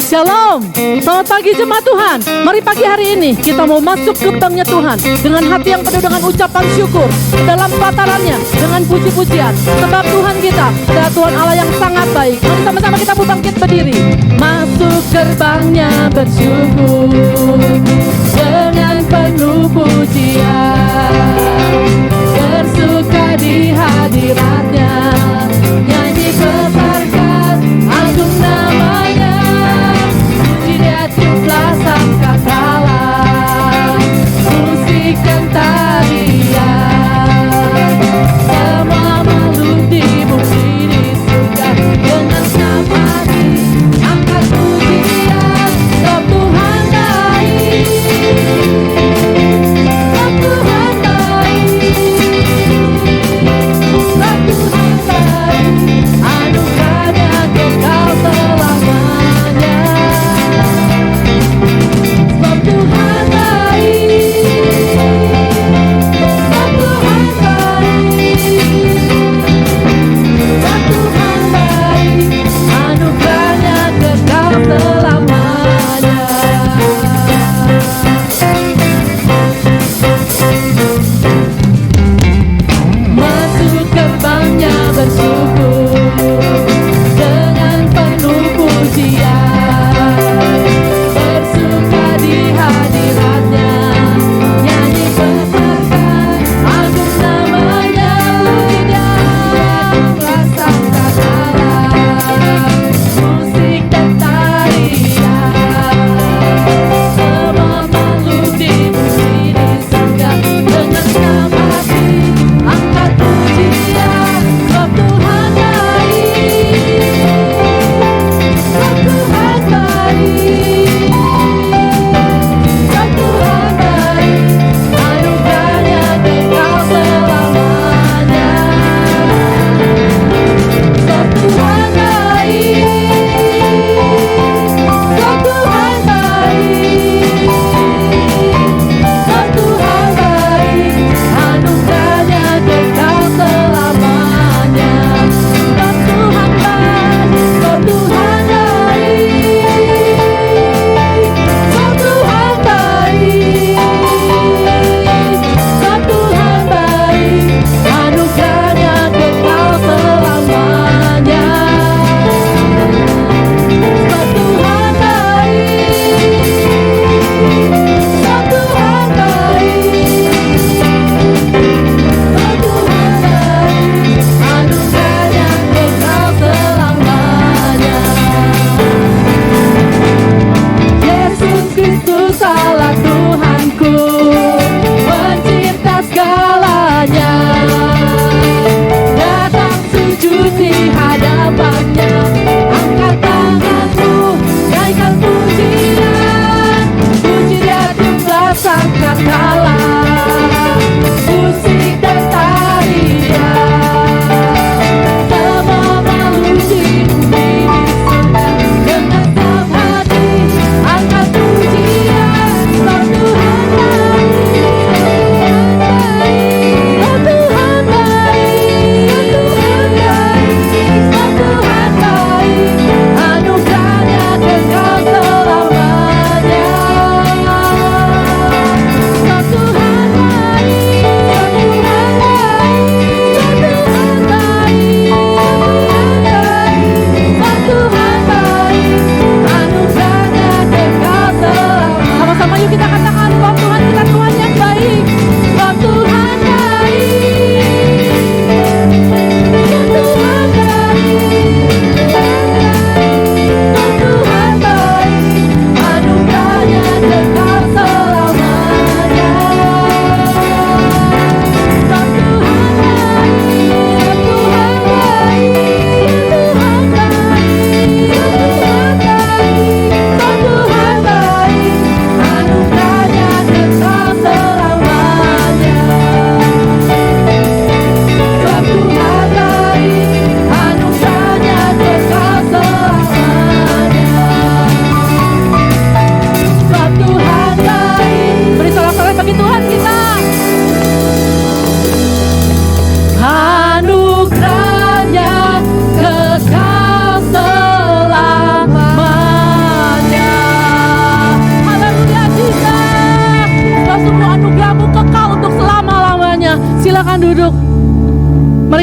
Shalom, selamat pagi jemaat Tuhan. Mari pagi hari ini kita mau masuk ke banknya Tuhan dengan hati yang penuh dengan ucapan syukur, dalam pelatarannya dengan puji-pujian. Sebab Tuhan kita adalah Tuhan Allah yang sangat baik. Mari sama-sama kita bangkit berdiri. Masuk gerbangnya bersyukur dengan penuh pujian, bersuka di hadiratnya, nyanyi besarkan agung namanya. Jumlah sangka salah, musikan tarian, semua makhluk di bumi di surga dengan senang hati angkat pujian. Sebab Tuhan baik, sebab Tuhan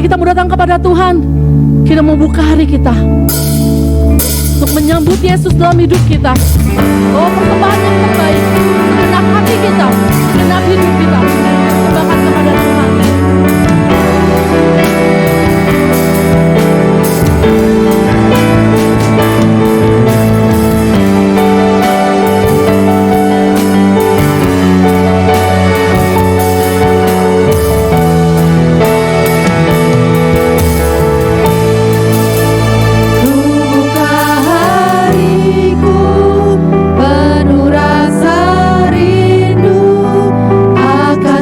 kita mau datang kepada Tuhan, kita mau buka hari kita untuk menyambut Yesus dalam hidup kita. Oh, persembahan yang terbaik, segenap hati kita, segenap hidup kita, persembahkan kepada Tuhan. Penuh rasa rindu akan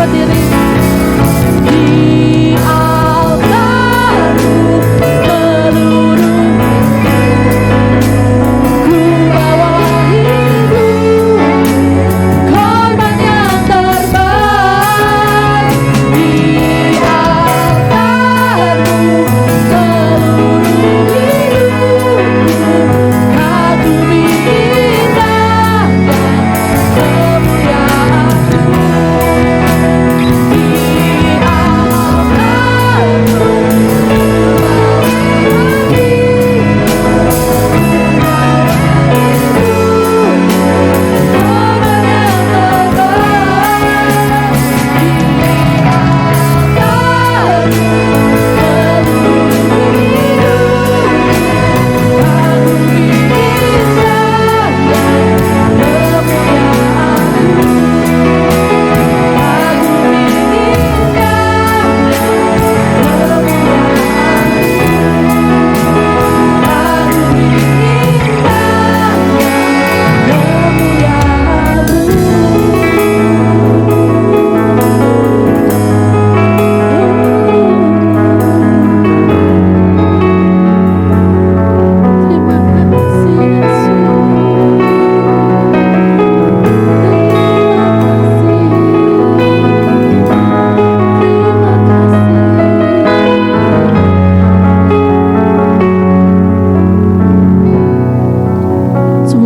berdiri di altar-Mu seluruh. Ku bawa hidup, korban yang terbaik di altar-Mu seluruh hidupku. Kagumi indahnya kemuliaan-Mu di altar-Mu.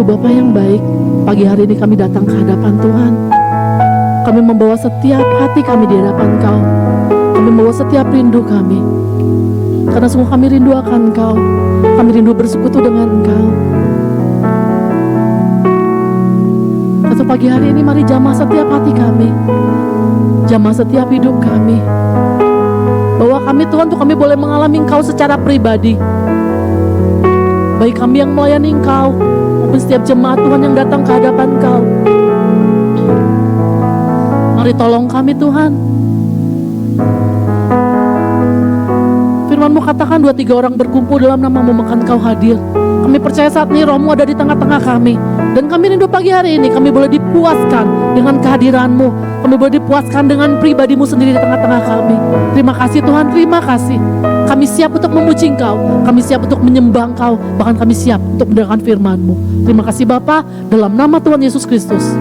Bapa yang baik, pagi hari ini kami datang ke hadapan Tuhan. Kami membawa setiap hati kami di hadapan Kau. Kami membawa setiap rindu kami. Karena sungguh kami rindu akan Kau. Kami rindu bersekutu dengan Engkau. Satu pagi hari ini mari jamah setiap hati kami. Jamah setiap hidup kami. Bahwa kami Tuhan tuh kami boleh mengalami Engkau secara pribadi. Baik kami yang melayani Engkau, maupun setiap jemaat Tuhan yang datang ke hadapan Kau. Mari tolong kami Tuhan. Firman-Mu katakan 2-3 orang berkumpul dalam nama-Mu maka Engkau hadir. Kami percaya saat ini Roh-Mu ada di tengah-tengah kami. Dan kami rindu pagi hari ini kami boleh dipuaskan dengan kehadiran-Mu. Kami boleh dipuaskan dengan pribadi-Mu sendiri di tengah-tengah kami. Terima kasih Tuhan, terima kasih. Kami siap untuk memuji Engkau, kami siap untuk menyembah Engkau, bahkan kami siap untuk mendengarkan firman-Mu. Terima kasih Bapa, dalam nama Tuhan Yesus Kristus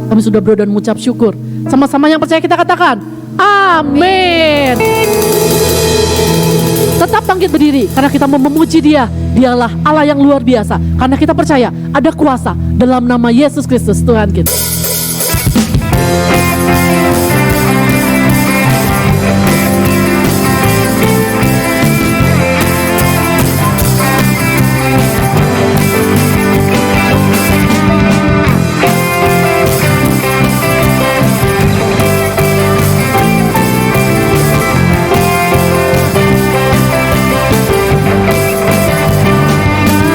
kami sudah berdoa dan mengucap syukur. Sama-sama yang percaya kita katakan amin. Tetap bangkit berdiri karena kita mau memuji Dia. Dialah Allah yang luar biasa. Karena kita percaya ada kuasa dalam nama Yesus Kristus Tuhan kita.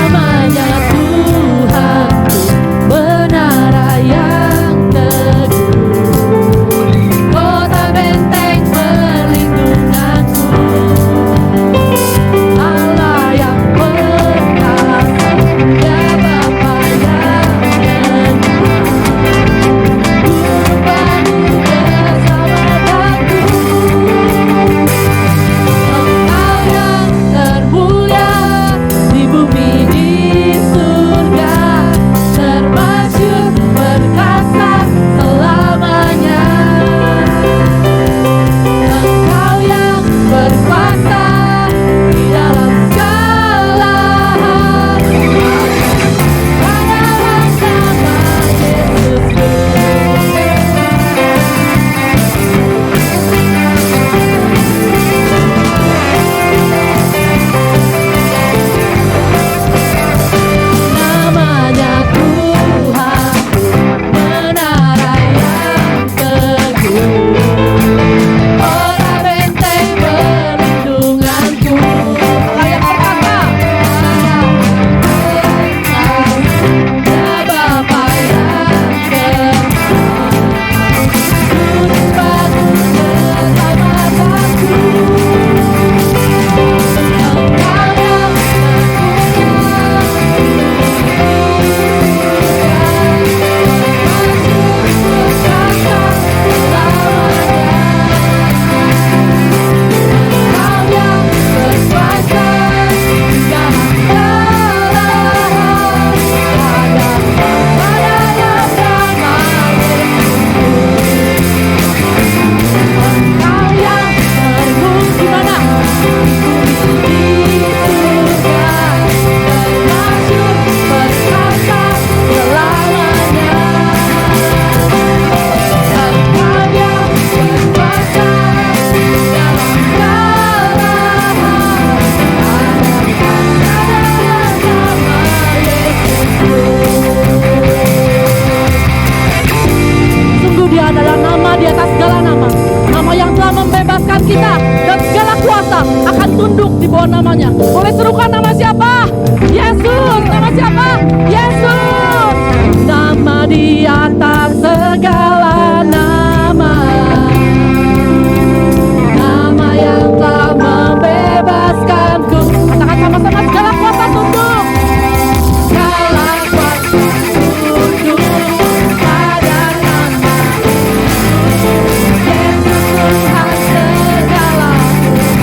Namanya Tuhan benar raya. di bawah namanya. Boleh serukan nama siapa? Yesus. Nama siapa? Yesus. Nama di atas segala nama. Nama yang telah membebaskanku. Katakan sama-sama, segala kuasa tunduk. Segala kuasa tunduk pada nama Yesus Tuhan segala Tuhan.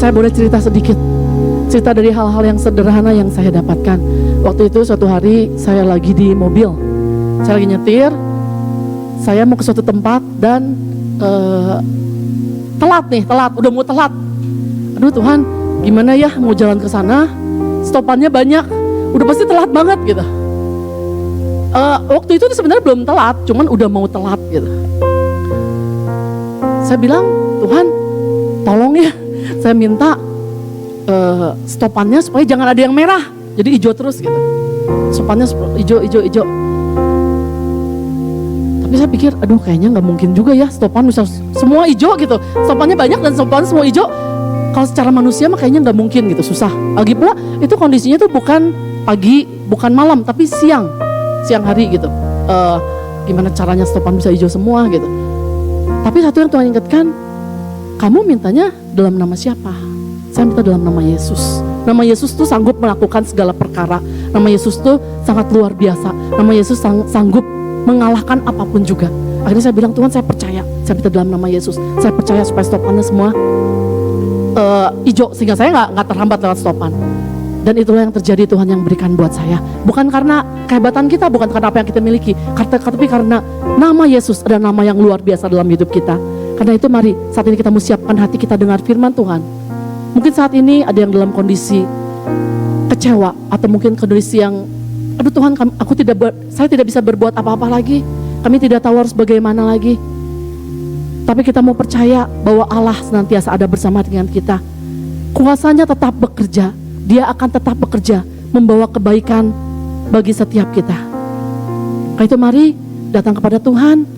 Saya boleh cerita sedikit, cerita dari hal-hal yang sederhana yang saya dapatkan. Waktu itu suatu hari saya lagi di mobil, saya lagi nyetir, saya mau ke suatu tempat dan telat, udah mau telat. Aduh Tuhan, gimana ya mau jalan ke sana, stopannya banyak, udah pasti telat banget gitu. Waktu itu sebenarnya belum telat, cuman udah mau telat gitu. Saya bilang, Tuhan tolong ya, saya minta stopannya supaya jangan ada yang merah, jadi hijau terus gitu. Stopannya hijau. Tapi saya pikir, aduh kayaknya nggak mungkin juga ya stopan bisa semua hijau gitu. Stopannya banyak dan stopan semua hijau. Kalau secara manusia mah kayaknya nggak mungkin gitu, susah. Lagi pula itu kondisinya tuh bukan pagi, bukan malam, tapi siang hari gitu. Gimana caranya stopan bisa hijau semua gitu. Tapi satu yang Tuhan ingatkan, kamu mintanya dalam nama siapa? Saya minta dalam nama Yesus. Nama Yesus tuh sanggup melakukan segala perkara. Nama Yesus tuh sangat luar biasa. Nama Yesus sanggup mengalahkan apapun juga. Akhirnya saya bilang, Tuhan saya percaya, saya minta dalam nama Yesus. Saya percaya supaya stopannya semua hijau, sehingga saya nggak terhambat lewat stopan. Dan itulah yang terjadi, Tuhan yang berikan buat saya. Bukan karena kehebatan kita, bukan karena apa yang kita miliki, tapi karena nama Yesus ada nama yang luar biasa dalam hidup kita. Karena itu mari saat ini kita mau siapkan hati kita dengar firman Tuhan. Mungkin saat ini ada yang dalam kondisi kecewa, atau mungkin kondisi yang, aduh Tuhan, saya tidak bisa berbuat apa-apa lagi. Kami tidak tahu harus bagaimana lagi. Tapi kita mau percaya bahwa Allah senantiasa ada bersama dengan kita. Kuasanya tetap bekerja. Dia akan tetap bekerja membawa kebaikan bagi setiap kita. Karena itu mari datang kepada Tuhan.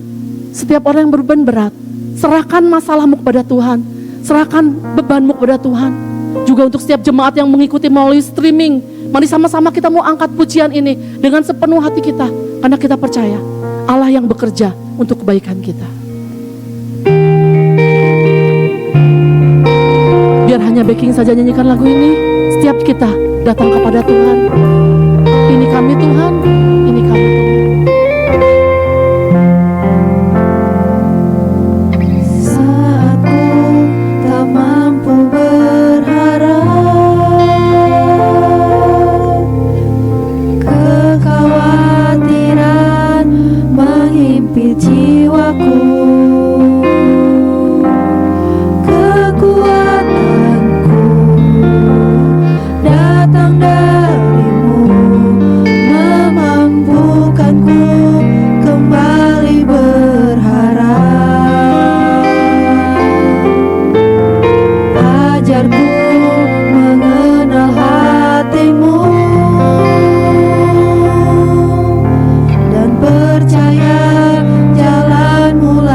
Setiap orang yang berbeban berat, serahkan masalahmu kepada Tuhan. Serahkan bebanmu kepada Tuhan. Juga untuk setiap jemaat yang mengikuti melalui streaming, mari sama-sama kita mau angkat pujian ini dengan sepenuh hati kita. Karena kita percaya Allah yang bekerja untuk kebaikan kita. Biar hanya backing saja nyanyikan lagu ini. Setiap kita datang kepada Tuhan. Ini kami Tuhan, ini kami Tuhan. Saat ku tak mampu berharap, kekhawatiran menghimpit jiwaku. Percaya jalanmu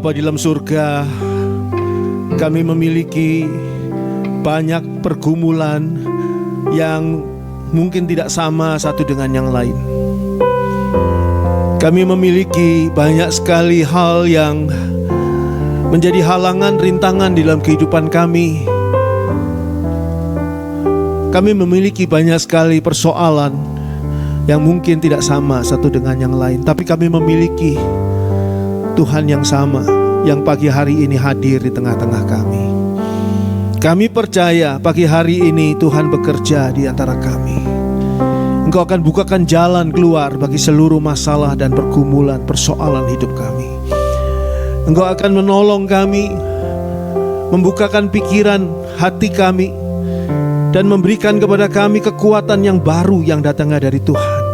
Bapa di dalam surga, kami memiliki banyak pergumulan yang mungkin tidak sama satu dengan yang lain. Kami memiliki banyak sekali hal yang menjadi halangan, rintangan di dalam kehidupan kami. Kami memiliki banyak sekali persoalan yang mungkin tidak sama satu dengan yang lain. Tapi kami memiliki Tuhan yang sama, yang pagi hari ini hadir di tengah-tengah kami. Kami percaya pagi hari ini Tuhan bekerja di antara kami. Engkau akan bukakan jalan keluar bagi seluruh masalah dan pergumulan, persoalan hidup kami. Engkau akan menolong kami, membukakan pikiran hati kami, dan memberikan kepada kami kekuatan yang baru yang datangnya dari Tuhan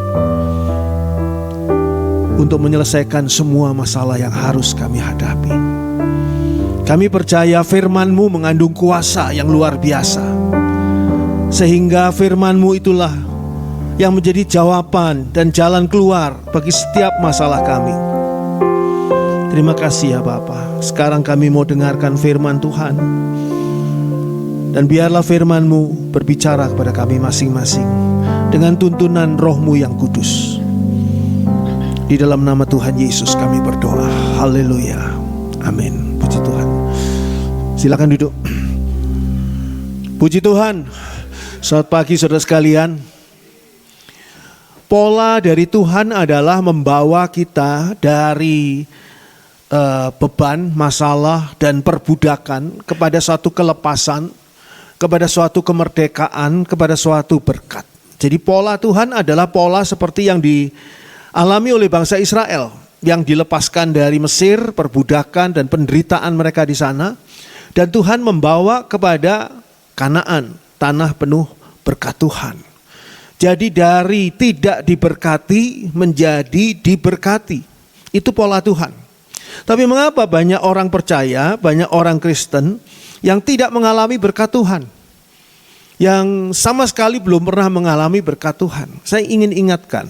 untuk menyelesaikan semua masalah yang harus kami hadapi. Kami percaya firman-Mu mengandung kuasa yang luar biasa, sehingga firman-Mu itulah yang menjadi jawaban dan jalan keluar bagi setiap masalah kami. Terima kasih ya Bapa. Sekarang kami mau dengarkan firman Tuhan, dan biarlah firman-Mu berbicara kepada kami masing-masing dengan tuntunan Roh-Mu yang kudus. Di dalam nama Tuhan Yesus kami berdoa. Haleluya. Amin. Puji Tuhan. Silakan duduk. Puji Tuhan. Selamat pagi saudara sekalian. Pola dari Tuhan adalah membawa kita dari beban, masalah, dan perbudakan kepada suatu kelepasan, kepada suatu kemerdekaan, kepada suatu berkat. Jadi pola Tuhan adalah pola seperti yang dialami oleh bangsa Israel, yang dilepaskan dari Mesir, perbudakan dan penderitaan mereka di sana, dan Tuhan membawa kepada Kanaan, tanah penuh berkat Tuhan. Jadi dari tidak diberkati menjadi diberkati. Itu pola Tuhan. Tapi mengapa banyak orang percaya, banyak orang Kristen yang tidak mengalami berkat Tuhan, yang sama sekali belum pernah mengalami berkat Tuhan? Saya ingin ingatkan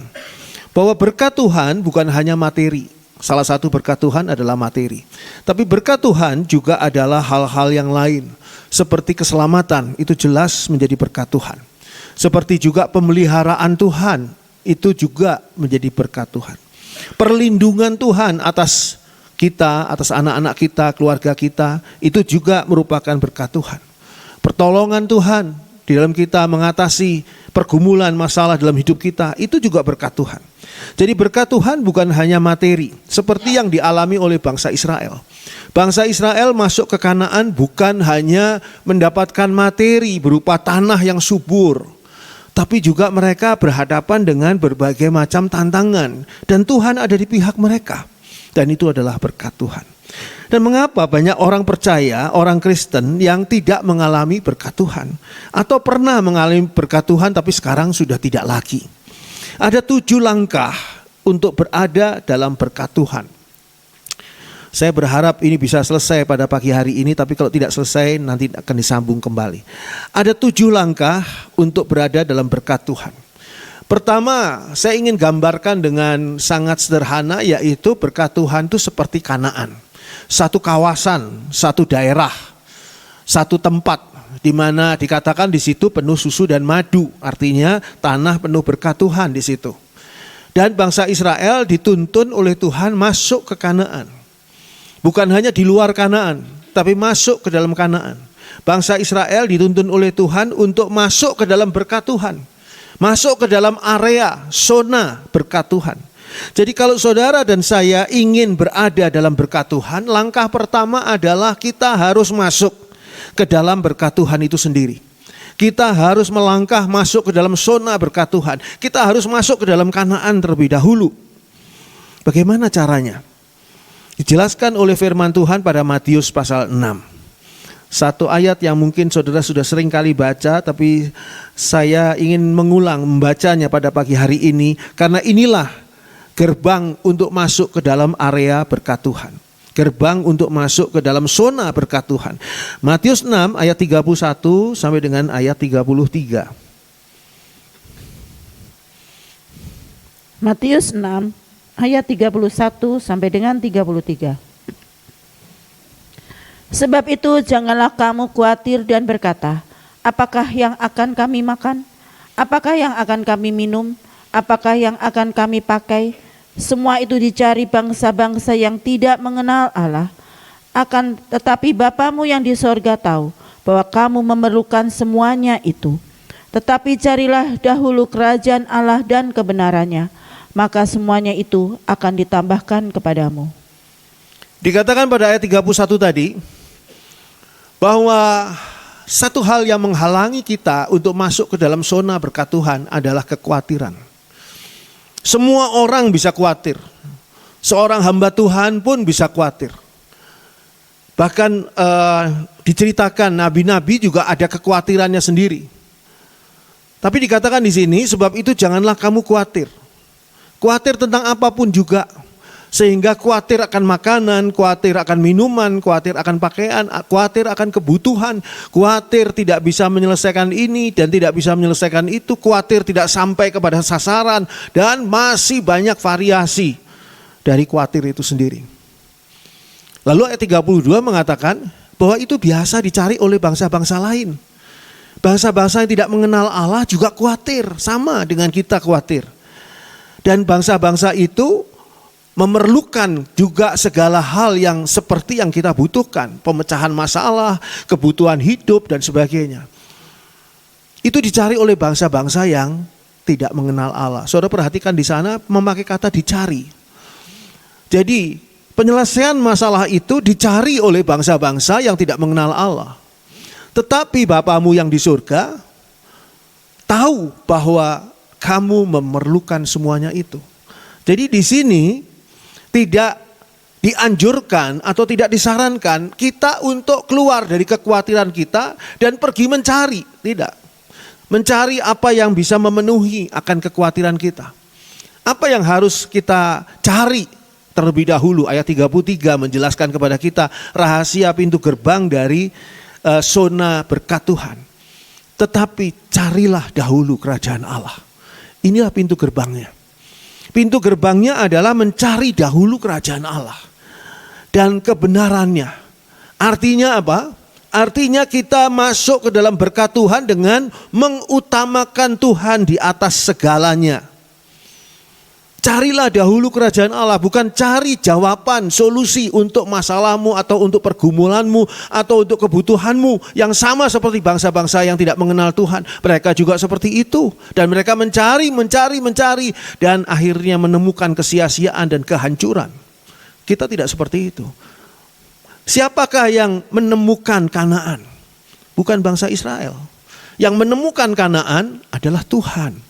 bahwa berkat Tuhan bukan hanya materi. Salah satu berkat Tuhan adalah materi. Tapi berkat Tuhan juga adalah hal-hal yang lain. Seperti keselamatan, itu jelas menjadi berkat Tuhan. Seperti juga pemeliharaan Tuhan, itu juga menjadi berkat Tuhan. Perlindungan Tuhan atas kita, atas anak-anak kita, keluarga kita, itu juga merupakan berkat Tuhan. Pertolongan Tuhan di dalam kita mengatasi pergumulan masalah dalam hidup kita, itu juga berkat Tuhan. Jadi berkat Tuhan bukan hanya materi, seperti yang dialami oleh bangsa Israel. Bangsa Israel masuk ke Kanaan bukan hanya mendapatkan materi berupa tanah yang subur, tapi juga mereka berhadapan dengan berbagai macam tantangan, dan Tuhan ada di pihak mereka. Dan itu adalah berkat Tuhan. Dan mengapa banyak orang percaya, orang Kristen yang tidak mengalami berkat Tuhan, atau pernah mengalami berkat Tuhan tapi sekarang sudah tidak lagi? Ada 7 langkah untuk berada dalam berkat Tuhan. Saya berharap ini bisa selesai pada pagi hari ini, tapi kalau tidak selesai nanti akan disambung kembali. Ada 7 langkah untuk berada dalam berkat Tuhan. Pertama, saya ingin gambarkan dengan sangat sederhana, yaitu berkat Tuhan itu seperti Kanaan. Satu kawasan, satu daerah, satu tempat di mana dikatakan di situ penuh susu dan madu, artinya tanah penuh berkat Tuhan di situ. Dan bangsa Israel dituntun oleh Tuhan masuk ke Kanaan. Bukan hanya di luar Kanaan, tapi masuk ke dalam Kanaan. Bangsa Israel dituntun oleh Tuhan untuk masuk ke dalam berkat Tuhan. Masuk ke dalam area, zona berkat Tuhan. Jadi kalau saudara dan saya ingin berada dalam berkat Tuhan, langkah pertama adalah kita harus masuk ke dalam berkat Tuhan itu sendiri. Kita harus melangkah masuk ke dalam zona berkat Tuhan. Kita harus masuk ke dalam Kanaan terlebih dahulu. Bagaimana caranya? Dijelaskan oleh firman Tuhan pada Matius pasal 6. Satu ayat yang mungkin saudara sudah sering kali baca, tapi saya ingin mengulang membacanya pada pagi hari ini, karena inilah gerbang untuk masuk ke dalam area berkat Tuhan. Gerbang untuk masuk ke dalam zona berkat Tuhan. Matius 6 ayat 31 sampai dengan ayat 33. Matius 6 ayat 31 sampai dengan 33. Sebab itu janganlah kamu khawatir dan berkata, apakah yang akan kami makan? Apakah yang akan kami minum? Apakah yang akan kami pakai? Semua itu dicari bangsa-bangsa yang tidak mengenal Allah. Tetapi Bapamu yang di sorga tahu bahwa kamu memerlukan semuanya itu. Tetapi carilah dahulu kerajaan Allah dan kebenarannya, maka semuanya itu akan ditambahkan kepadamu. Dikatakan pada ayat 31 tadi bahwa satu hal yang menghalangi kita untuk masuk ke dalam zona berkat Tuhan adalah kekhawatiran. Semua orang bisa khawatir. Seorang hamba Tuhan pun bisa khawatir. Bahkan diceritakan nabi-nabi juga ada kekhawatirannya sendiri. Tapi dikatakan di sini, sebab itu janganlah kamu khawatir. Khawatir tentang apapun juga. Sehingga khawatir akan makanan, khawatir akan minuman, khawatir akan pakaian, khawatir akan kebutuhan, khawatir tidak bisa menyelesaikan ini dan tidak bisa menyelesaikan itu, khawatir tidak sampai kepada sasaran, dan masih banyak variasi dari khawatir itu sendiri. Lalu ayat 32 mengatakan bahwa itu biasa dicari oleh bangsa-bangsa lain. Bangsa-bangsa yang tidak mengenal Allah juga khawatir, sama dengan kita khawatir. Dan bangsa-bangsa itu memerlukan juga segala hal yang seperti yang kita butuhkan. Pemecahan masalah, kebutuhan hidup dan sebagainya. Itu dicari oleh bangsa-bangsa yang tidak mengenal Allah. Saudara perhatikan di sana memakai kata dicari. Jadi penyelesaian masalah itu dicari oleh bangsa-bangsa yang tidak mengenal Allah. Tetapi Bapamu yang di surga tahu bahwa kamu memerlukan semuanya itu. Jadi di sini tidak dianjurkan atau tidak disarankan kita untuk keluar dari kekhawatiran kita dan pergi mencari. Tidak. Mencari apa yang bisa memenuhi akan kekhawatiran kita. Apa yang harus kita cari terlebih dahulu. Ayat 33 menjelaskan kepada kita rahasia pintu gerbang dari zona berkat Tuhan. Tetapi carilah dahulu kerajaan Allah. Inilah pintu gerbangnya. Pintu gerbangnya adalah mencari dahulu kerajaan Allah dan kebenarannya. Artinya apa? Artinya kita masuk ke dalam berkat Tuhan dengan mengutamakan Tuhan di atas segalanya. Carilah dahulu kerajaan Allah, bukan cari jawaban, solusi untuk masalahmu atau untuk pergumulanmu atau untuk kebutuhanmu yang sama seperti bangsa-bangsa yang tidak mengenal Tuhan. Mereka juga seperti itu dan mereka mencari dan akhirnya menemukan kesia-siaan dan kehancuran. Kita tidak seperti itu. Siapakah yang menemukan Kanaan? Bukan bangsa Israel. Yang menemukan Kanaan adalah Tuhan.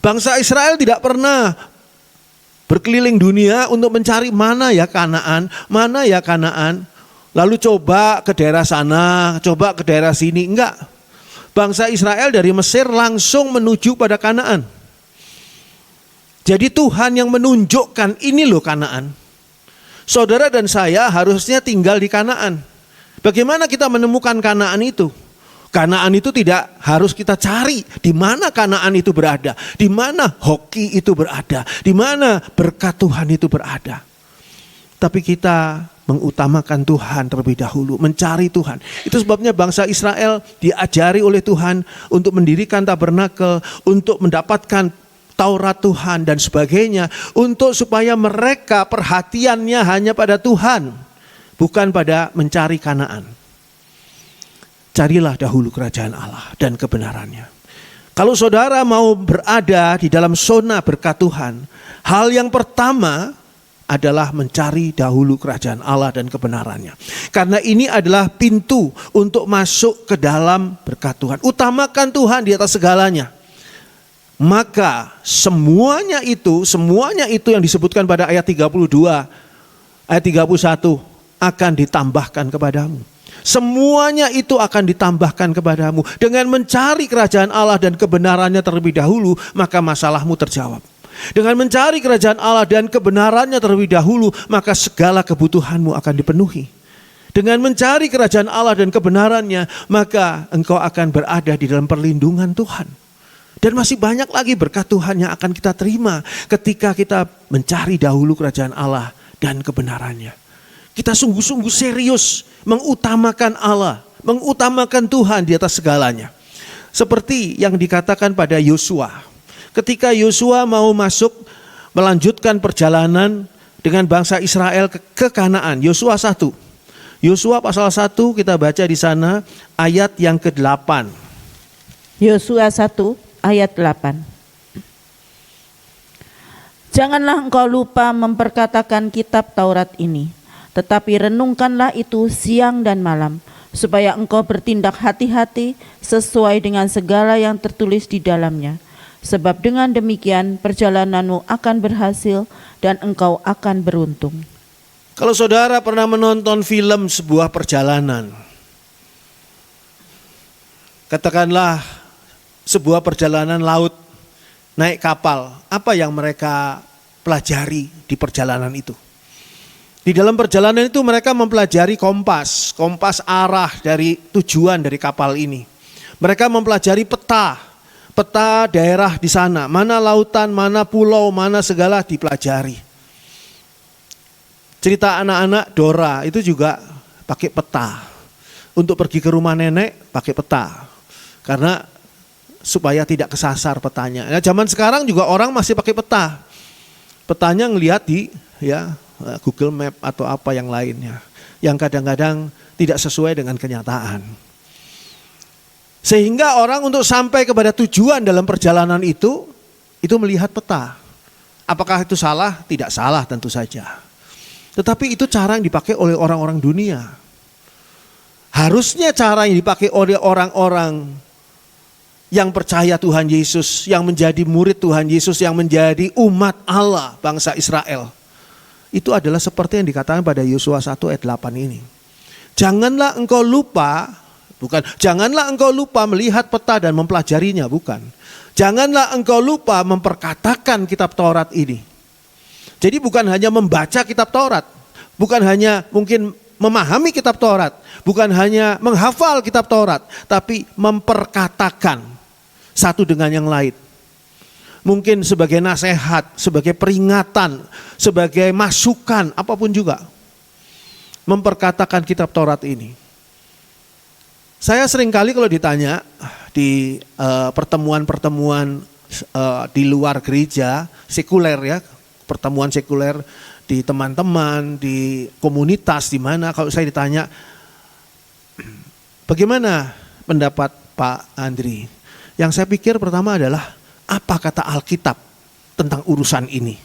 Bangsa Israel tidak pernah berkeliling dunia untuk mencari mana ya Kanaan. Lalu coba ke daerah sana, coba ke daerah sini. Enggak. Bangsa Israel dari Mesir langsung menuju pada Kanaan. Jadi Tuhan yang menunjukkan ini loh Kanaan. Saudara dan saya harusnya tinggal di Kanaan. Bagaimana kita menemukan Kanaan itu? Kanaan itu tidak harus kita cari di mana Kanaan itu berada, di mana hoki itu berada, di mana berkat Tuhan itu berada. Tapi kita mengutamakan Tuhan terlebih dahulu, mencari Tuhan. Itu sebabnya bangsa Israel diajari oleh Tuhan untuk mendirikan tabernakel, untuk mendapatkan Taurat Tuhan dan sebagainya, untuk supaya mereka perhatiannya hanya pada Tuhan, bukan pada mencari Kanaan. Carilah dahulu kerajaan Allah dan kebenarannya. Kalau saudara mau berada di dalam zona berkat Tuhan, hal yang pertama adalah mencari dahulu kerajaan Allah dan kebenarannya. Karena ini adalah pintu untuk masuk ke dalam berkat Tuhan. Utamakan Tuhan di atas segalanya. Maka semuanya itu yang disebutkan pada ayat 32, ayat 31 akan ditambahkan kepadamu. Semuanya itu akan ditambahkan kepadamu. Dengan mencari kerajaan Allah dan kebenarannya terlebih dahulu, maka masalahmu terjawab. Dengan mencari kerajaan Allah dan kebenarannya terlebih dahulu, maka segala kebutuhanmu akan dipenuhi. Dengan mencari kerajaan Allah dan kebenarannya, maka engkau akan berada di dalam perlindungan Tuhan. Dan masih banyak lagi berkat Tuhan yang akan kita terima ketika kita mencari dahulu kerajaan Allah dan kebenarannya. Kita sungguh-sungguh serius mengutamakan Allah, mengutamakan Tuhan di atas segalanya. Seperti yang dikatakan pada Yosua. Ketika Yosua mau masuk melanjutkan perjalanan dengan bangsa Israel ke Kanaan, Yosua 1. Yosua pasal 1 kita baca di sana ayat yang ke-8. Yosua 1 ayat 8. Janganlah engkau lupa memperkatakan kitab Taurat ini, tetapi renungkanlah itu siang dan malam, supaya engkau bertindak hati-hati sesuai dengan segala yang tertulis di dalamnya. Sebab dengan demikian perjalananmu akan berhasil dan engkau akan beruntung. Kalau saudara pernah menonton film sebuah perjalanan, katakanlah sebuah perjalanan laut, naik kapal, apa yang mereka pelajari di perjalanan itu? Di dalam perjalanan itu mereka mempelajari kompas arah dari tujuan dari kapal ini. Mereka mempelajari peta daerah di sana, mana lautan, mana pulau, mana segala dipelajari. Cerita anak-anak Dora itu juga pakai peta. Untuk pergi ke rumah nenek pakai peta. Karena supaya tidak kesasar petanya. Nah, zaman sekarang juga orang masih pakai peta. Petanya ngelihat di Google Map atau apa yang lainnya. Yang kadang-kadang tidak sesuai dengan kenyataan. Sehingga orang untuk sampai kepada tujuan dalam perjalanan itu melihat peta. Apakah itu salah? Tidak salah tentu saja. Tetapi itu cara yang dipakai oleh orang-orang dunia. Harusnya cara yang dipakai oleh orang-orang yang percaya Tuhan Yesus, yang menjadi murid Tuhan Yesus, yang menjadi umat Allah, bangsa Israel. Itu adalah seperti yang dikatakan pada Yosua 1 ayat 8 ini. Janganlah engkau lupa melihat peta dan mempelajarinya, bukan. Janganlah engkau lupa memperkatakan kitab Taurat ini. Jadi bukan hanya membaca kitab Taurat, bukan hanya mungkin memahami kitab Taurat, bukan hanya menghafal kitab Taurat, tapi memperkatakan satu dengan yang lain. Mungkin sebagai nasihat, sebagai peringatan, sebagai masukan, apapun juga. Memperkatakan kitab Taurat ini. Saya seringkali kalau ditanya di pertemuan-pertemuan di luar gereja, sekuler ya, pertemuan sekuler di teman-teman, di komunitas, di mana kalau saya ditanya, bagaimana pendapat Pak Andri? Yang saya pikir pertama adalah, apa kata Alkitab tentang urusan ini?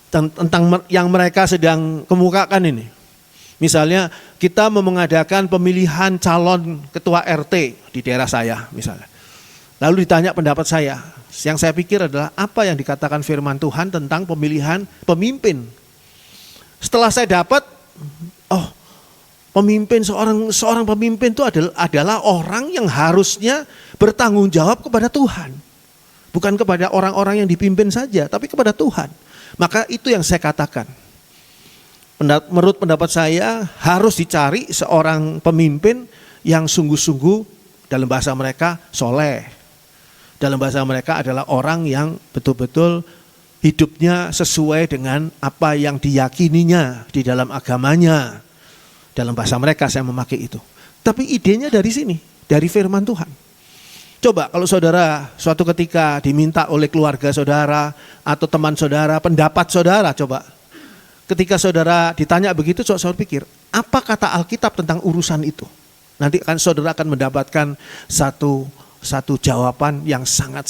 Tentang yang mereka sedang kemukakan ini. Misalnya kita mau mengadakan pemilihan calon ketua RT di daerah saya misalnya. Lalu ditanya pendapat saya. Yang saya pikir adalah apa yang dikatakan firman Tuhan tentang pemilihan pemimpin. Setelah saya dapat, pemimpin, seorang pemimpin itu adalah orang yang harusnya bertanggung jawab kepada Tuhan. Bukan kepada orang-orang yang dipimpin saja, tapi kepada Tuhan. Maka itu yang saya katakan. Menurut pendapat saya harus dicari seorang pemimpin yang sungguh-sungguh, dalam bahasa mereka soleh. Dalam bahasa mereka adalah orang yang betul-betul hidupnya sesuai dengan apa yang diyakininya di dalam agamanya. Dalam bahasa mereka saya memakai itu. Tapi idenya dari sini, dari firman Tuhan. Coba kalau saudara suatu ketika diminta oleh keluarga saudara atau teman saudara, pendapat saudara, coba. Ketika saudara ditanya begitu, saudara pikir, apa kata Alkitab tentang urusan itu? Nanti kan saudara akan mendapatkan satu jawaban yang sangat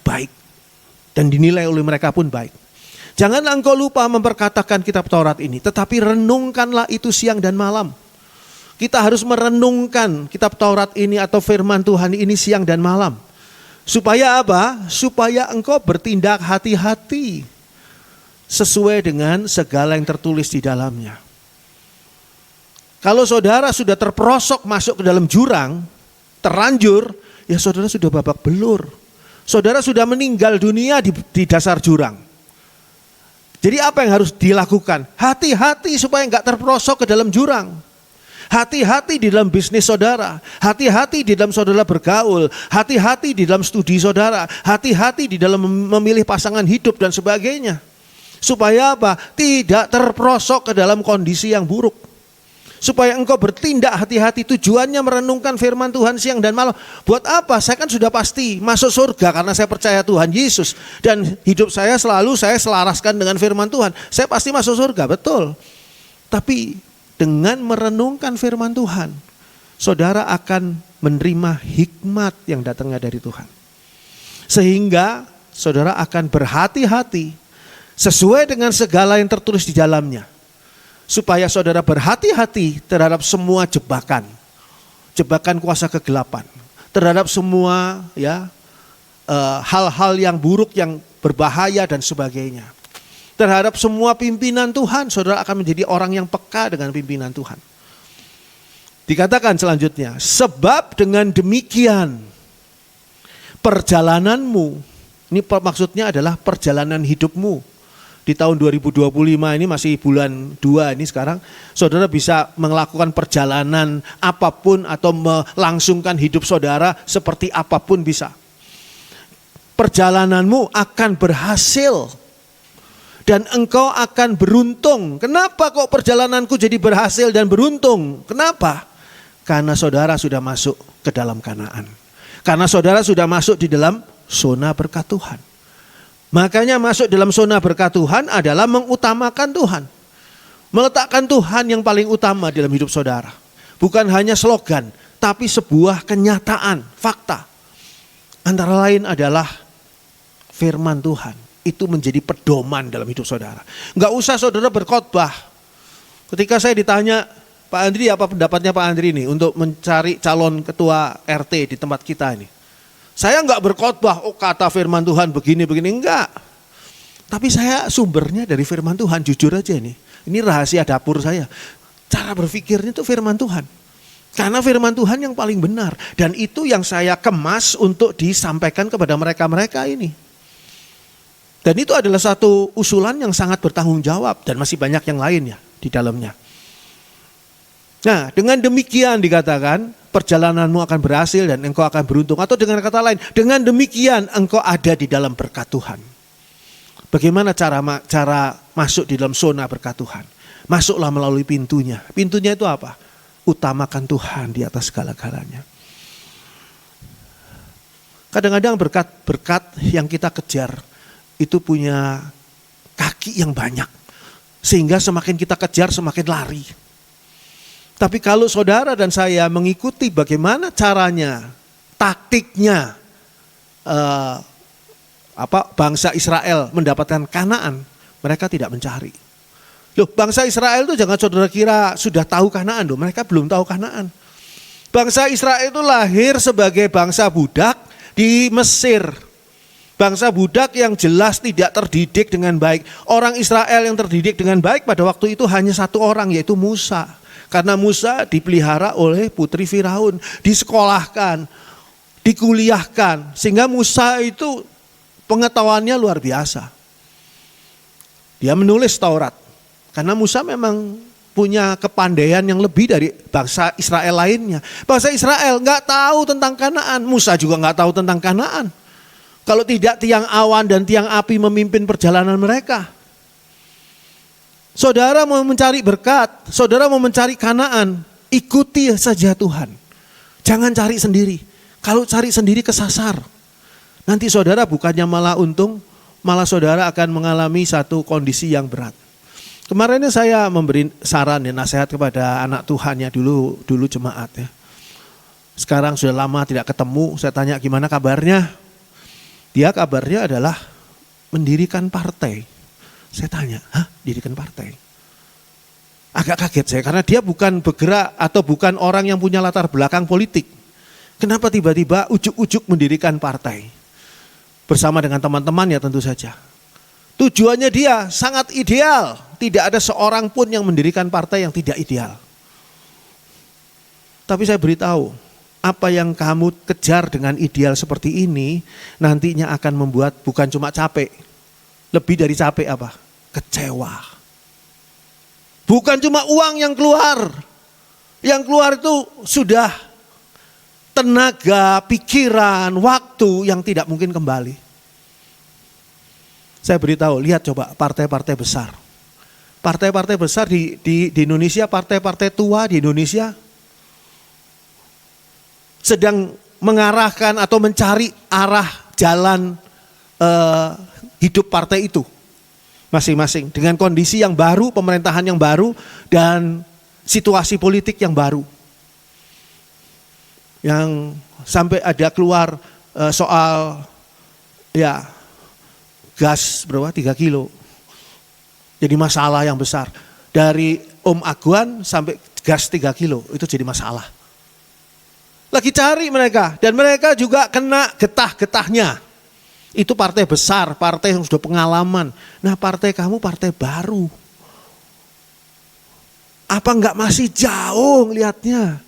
baik dan dinilai oleh mereka pun baik. Janganlah engkau lupa memperkatakan kitab Taurat ini, tetapi renungkanlah itu siang dan malam. Kita harus merenungkan kitab Taurat ini atau firman Tuhan ini siang dan malam. Supaya apa? Supaya engkau bertindak hati-hati sesuai dengan segala yang tertulis di dalamnya. Kalau saudara sudah terperosok masuk ke dalam jurang, terlanjur, ya saudara sudah babak belur. Saudara sudah meninggal dunia di dasar jurang. Jadi apa yang harus dilakukan? Hati-hati supaya enggak terperosok ke dalam jurang. Hati-hati di dalam bisnis saudara. Hati-hati di dalam saudara bergaul. Hati-hati di dalam studi saudara. Hati-hati di dalam memilih pasangan hidup dan sebagainya. Supaya apa? Tidak terperosok ke dalam kondisi yang buruk. Supaya engkau bertindak hati-hati, tujuannya merenungkan firman Tuhan siang dan malam. Buat apa? Saya kan sudah pasti masuk surga karena saya percaya Tuhan Yesus. Dan hidup saya selalu saya selaraskan dengan firman Tuhan. Saya pasti masuk surga, betul. Tapi dengan merenungkan firman Tuhan, saudara akan menerima hikmat yang datangnya dari Tuhan. Sehingga saudara akan berhati-hati sesuai dengan segala yang tertulis di dalamnya. Supaya saudara berhati-hati terhadap semua jebakan kuasa kegelapan, terhadap semua hal-hal yang buruk, yang berbahaya dan sebagainya. Terhadap semua pimpinan Tuhan, saudara akan menjadi orang yang peka dengan pimpinan Tuhan. Dikatakan selanjutnya, sebab dengan demikian perjalananmu, ini maksudnya adalah perjalanan hidupmu. Di tahun 2025 ini masih bulan 2 ini sekarang, saudara bisa melakukan perjalanan apapun atau melangsungkan hidup saudara seperti apapun bisa. Perjalananmu akan berhasil dan engkau akan beruntung. Kenapa kok perjalananku jadi berhasil dan beruntung? Kenapa? Karena saudara sudah masuk ke dalam Kanaan. Karena saudara sudah masuk di dalam zona berkat Tuhan. Makanya masuk dalam zona berkat Tuhan adalah mengutamakan Tuhan. Meletakkan Tuhan yang paling utama dalam hidup saudara. Bukan hanya slogan, tapi sebuah kenyataan, fakta. Antara lain adalah firman Tuhan. Itu menjadi pedoman dalam hidup saudara. Enggak usah saudara berkhotbah. Ketika saya ditanya, Pak Andri, apa pendapatnya Pak Andri ini untuk mencari calon ketua RT di tempat kita ini? Saya enggak berkhotbah, kata firman Tuhan begini-begini, enggak. Tapi saya sumbernya dari firman Tuhan, jujur aja ini. Ini rahasia dapur saya. Cara berpikirnya itu firman Tuhan. Karena firman Tuhan yang paling benar. Dan itu yang saya kemas untuk disampaikan kepada mereka-mereka ini. Dan itu adalah satu usulan yang sangat bertanggung jawab. Dan masih banyak yang lain ya di dalamnya. Nah, dengan demikian dikatakan perjalananmu akan berhasil dan engkau akan beruntung. Atau dengan kata lain, dengan demikian engkau ada di dalam berkat Tuhan. Bagaimana cara masuk di dalam zona berkat Tuhan? Masuklah melalui pintunya. Pintunya itu apa? Utamakan Tuhan di atas segala-galanya. Kadang-kadang berkat-berkat yang kita kejar itu punya kaki yang banyak. Sehingga semakin kita kejar semakin lari. Tapi kalau saudara dan saya mengikuti bagaimana caranya, taktiknya bangsa Israel mendapatkan Kanaan, mereka tidak mencari. Loh, bangsa Israel itu jangan saudara kira sudah tahu Kanaan, loh, mereka belum tahu Kanaan. Bangsa Israel itu lahir sebagai bangsa budak di Mesir. Bangsa budak yang jelas tidak terdidik dengan baik. Orang Israel yang terdidik dengan baik pada waktu itu hanya satu orang, yaitu Musa. Karena Musa dipelihara oleh putri Firaun, disekolahkan, dikuliahkan. Sehingga Musa itu pengetahuannya luar biasa. Dia menulis Taurat. Karena Musa memang punya kepandaian yang lebih dari bangsa Israel lainnya. Bangsa Israel nggak tahu tentang Kanaan. Musa juga nggak tahu tentang Kanaan. Kalau tidak tiang awan dan tiang api memimpin perjalanan mereka. Saudara mau mencari berkat, saudara mau mencari Kanaan, ikuti saja Tuhan. Jangan cari sendiri. Kalau cari sendiri kesasar. Nanti saudara bukannya malah untung, malah saudara akan mengalami satu kondisi yang berat. Kemarin saya memberi saran dan nasihat kepada anak Tuhan ya dulu jemaat ya. Sekarang sudah lama tidak ketemu, saya tanya gimana kabarnya? Dia kabarnya adalah mendirikan partai. Saya tanya, dirikan partai? Agak kaget saya karena dia bukan bergerak atau bukan orang yang punya latar belakang politik. Kenapa tiba-tiba ujuk-ujuk mendirikan partai? Bersama dengan teman-teman ya tentu saja. Tujuannya dia sangat ideal. Tidak ada seorang pun yang mendirikan partai yang tidak ideal. Tapi saya beritahu, apa yang kamu kejar dengan ideal seperti ini nantinya akan membuat bukan cuma capek. Lebih dari capek apa? Kecewa. Bukan cuma uang yang keluar. Yang keluar itu sudah tenaga, pikiran, waktu yang tidak mungkin kembali. Saya beritahu, lihat coba partai-partai besar. Partai-partai besar di Indonesia, partai-partai tua di Indonesia sedang mengarahkan atau mencari arah jalan hidup partai itu masing-masing dengan kondisi yang baru, pemerintahan yang baru, dan situasi politik yang baru. Yang sampai ada keluar soal ya gas berapa 3 kilo. Jadi masalah yang besar. Dari Om Aguan sampai gas 3 kilo itu jadi masalah. Lagi cari mereka, dan mereka juga kena getah-getahnya. Itu partai besar, partai yang sudah pengalaman. Nah, partai kamu partai baru. Apa enggak masih jauh lihatnya?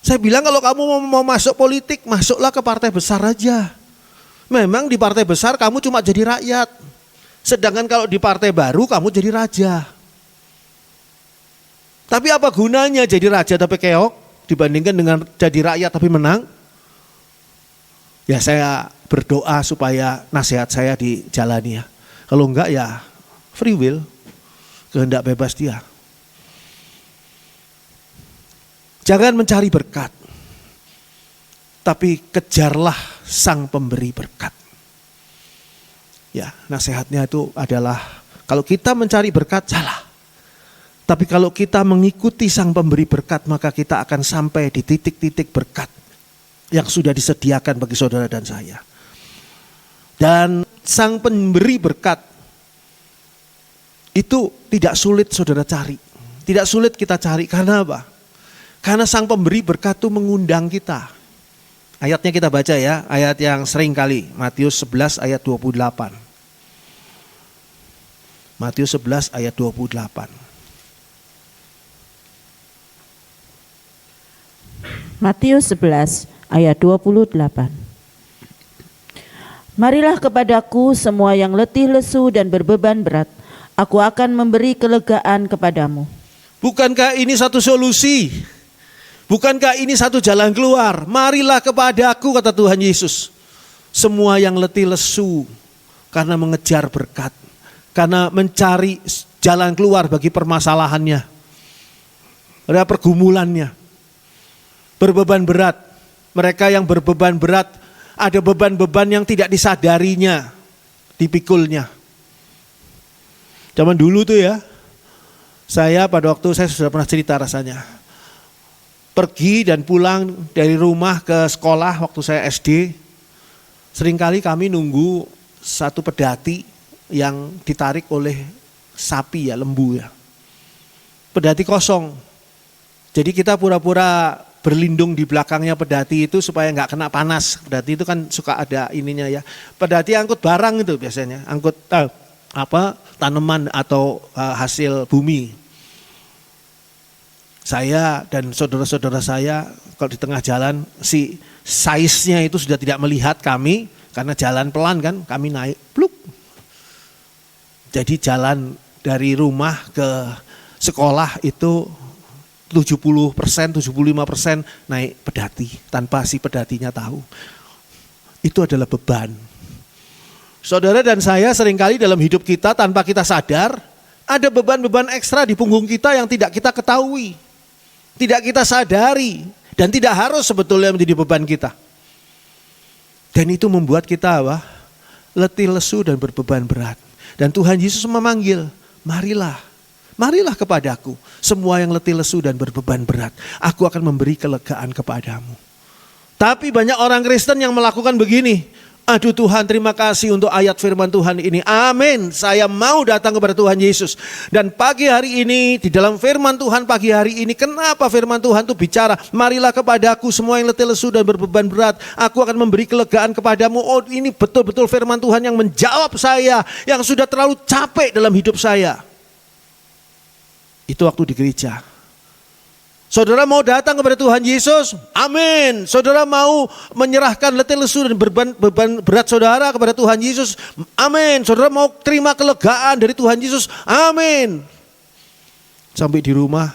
Saya bilang kalau kamu mau masuk politik, masuklah ke partai besar aja. Memang di partai besar kamu cuma jadi rakyat. Sedangkan kalau di partai baru kamu jadi raja. Tapi apa gunanya jadi raja tapi keok dibandingkan dengan jadi rakyat tapi menang? Ya saya berdoa supaya nasihat saya dijalani ya. Kalau enggak ya free will, kehendak bebas dia. Jangan mencari berkat, tapi kejarlah sang pemberi berkat. Ya, nasihatnya itu adalah kalau kita mencari berkat salah. Tapi kalau kita mengikuti sang pemberi berkat, maka kita akan sampai di titik-titik berkat yang sudah disediakan bagi saudara dan saya. Dan sang pemberi berkat itu tidak sulit saudara cari. Tidak sulit kita cari, karena apa? Karena sang pemberi berkat itu mengundang kita. Ayatnya kita baca ya, ayat yang sering kali, Matius 11 ayat 28. Matius 11 ayat 28. Matius 11 ayat 28. Marilah kepadaku semua yang letih lesu dan berbeban berat, aku akan memberi kelegaan kepadamu. Bukankah ini satu solusi? Bukankah ini satu jalan keluar? Marilah kepadaku, kata Tuhan Yesus. Semua yang letih lesu karena mengejar berkat, karena mencari jalan keluar bagi permasalahannya, ada pergumulannya, berbeban berat. Mereka yang berbeban berat, ada beban-beban yang tidak disadarinya, dipikulnya. Zaman dulu tuh ya, saya pada waktu saya sudah pernah cerita rasanya. Pergi dan pulang dari rumah ke sekolah waktu saya SD, seringkali kami nunggu satu pedati yang ditarik oleh sapi ya, lembu ya. Pedati kosong. Jadi kita pura-pura berlindung di belakangnya pedati itu supaya nggak kena panas. Pedati itu kan suka ada ininya ya. Pedati angkut barang itu biasanya, angkut tanaman atau hasil bumi. Saya dan saudara-saudara saya kalau di tengah jalan si size-nya itu sudah tidak melihat kami karena jalan pelan kan, kami naik pluk. Jadi jalan dari rumah ke sekolah itu 70%, 75% naik pedati tanpa si pedatinya tahu. Itu adalah beban. Saudara dan saya seringkali dalam hidup kita tanpa kita sadar ada beban-beban ekstra di punggung kita yang tidak kita ketahui. Tidak kita sadari dan tidak harus sebetulnya menjadi beban kita. Dan itu membuat kita letih lesu dan berbeban berat. Dan Tuhan Yesus memanggil, marilah kepadaku semua yang letih lesu dan berbeban berat. Aku akan memberi kelegaan kepadamu. Tapi banyak orang Kristen yang melakukan begini. Aduh Tuhan, terima kasih untuk ayat firman Tuhan ini. Amin. Saya mau datang kepada Tuhan Yesus. Dan pagi hari ini, di dalam firman Tuhan pagi hari ini, kenapa firman Tuhan itu bicara, marilah kepadaku semua yang letih lesu dan berbeban berat, aku akan memberi kelegaan kepadamu. Oh, ini betul-betul firman Tuhan yang menjawab saya, yang sudah terlalu capek dalam hidup saya. Itu waktu di gereja. Saudara mau datang kepada Tuhan Yesus? Amin. Saudara mau menyerahkan letih lesu dan beban berat saudara kepada Tuhan Yesus? Amin. Saudara mau terima kelegaan dari Tuhan Yesus? Amin. Sampai di rumah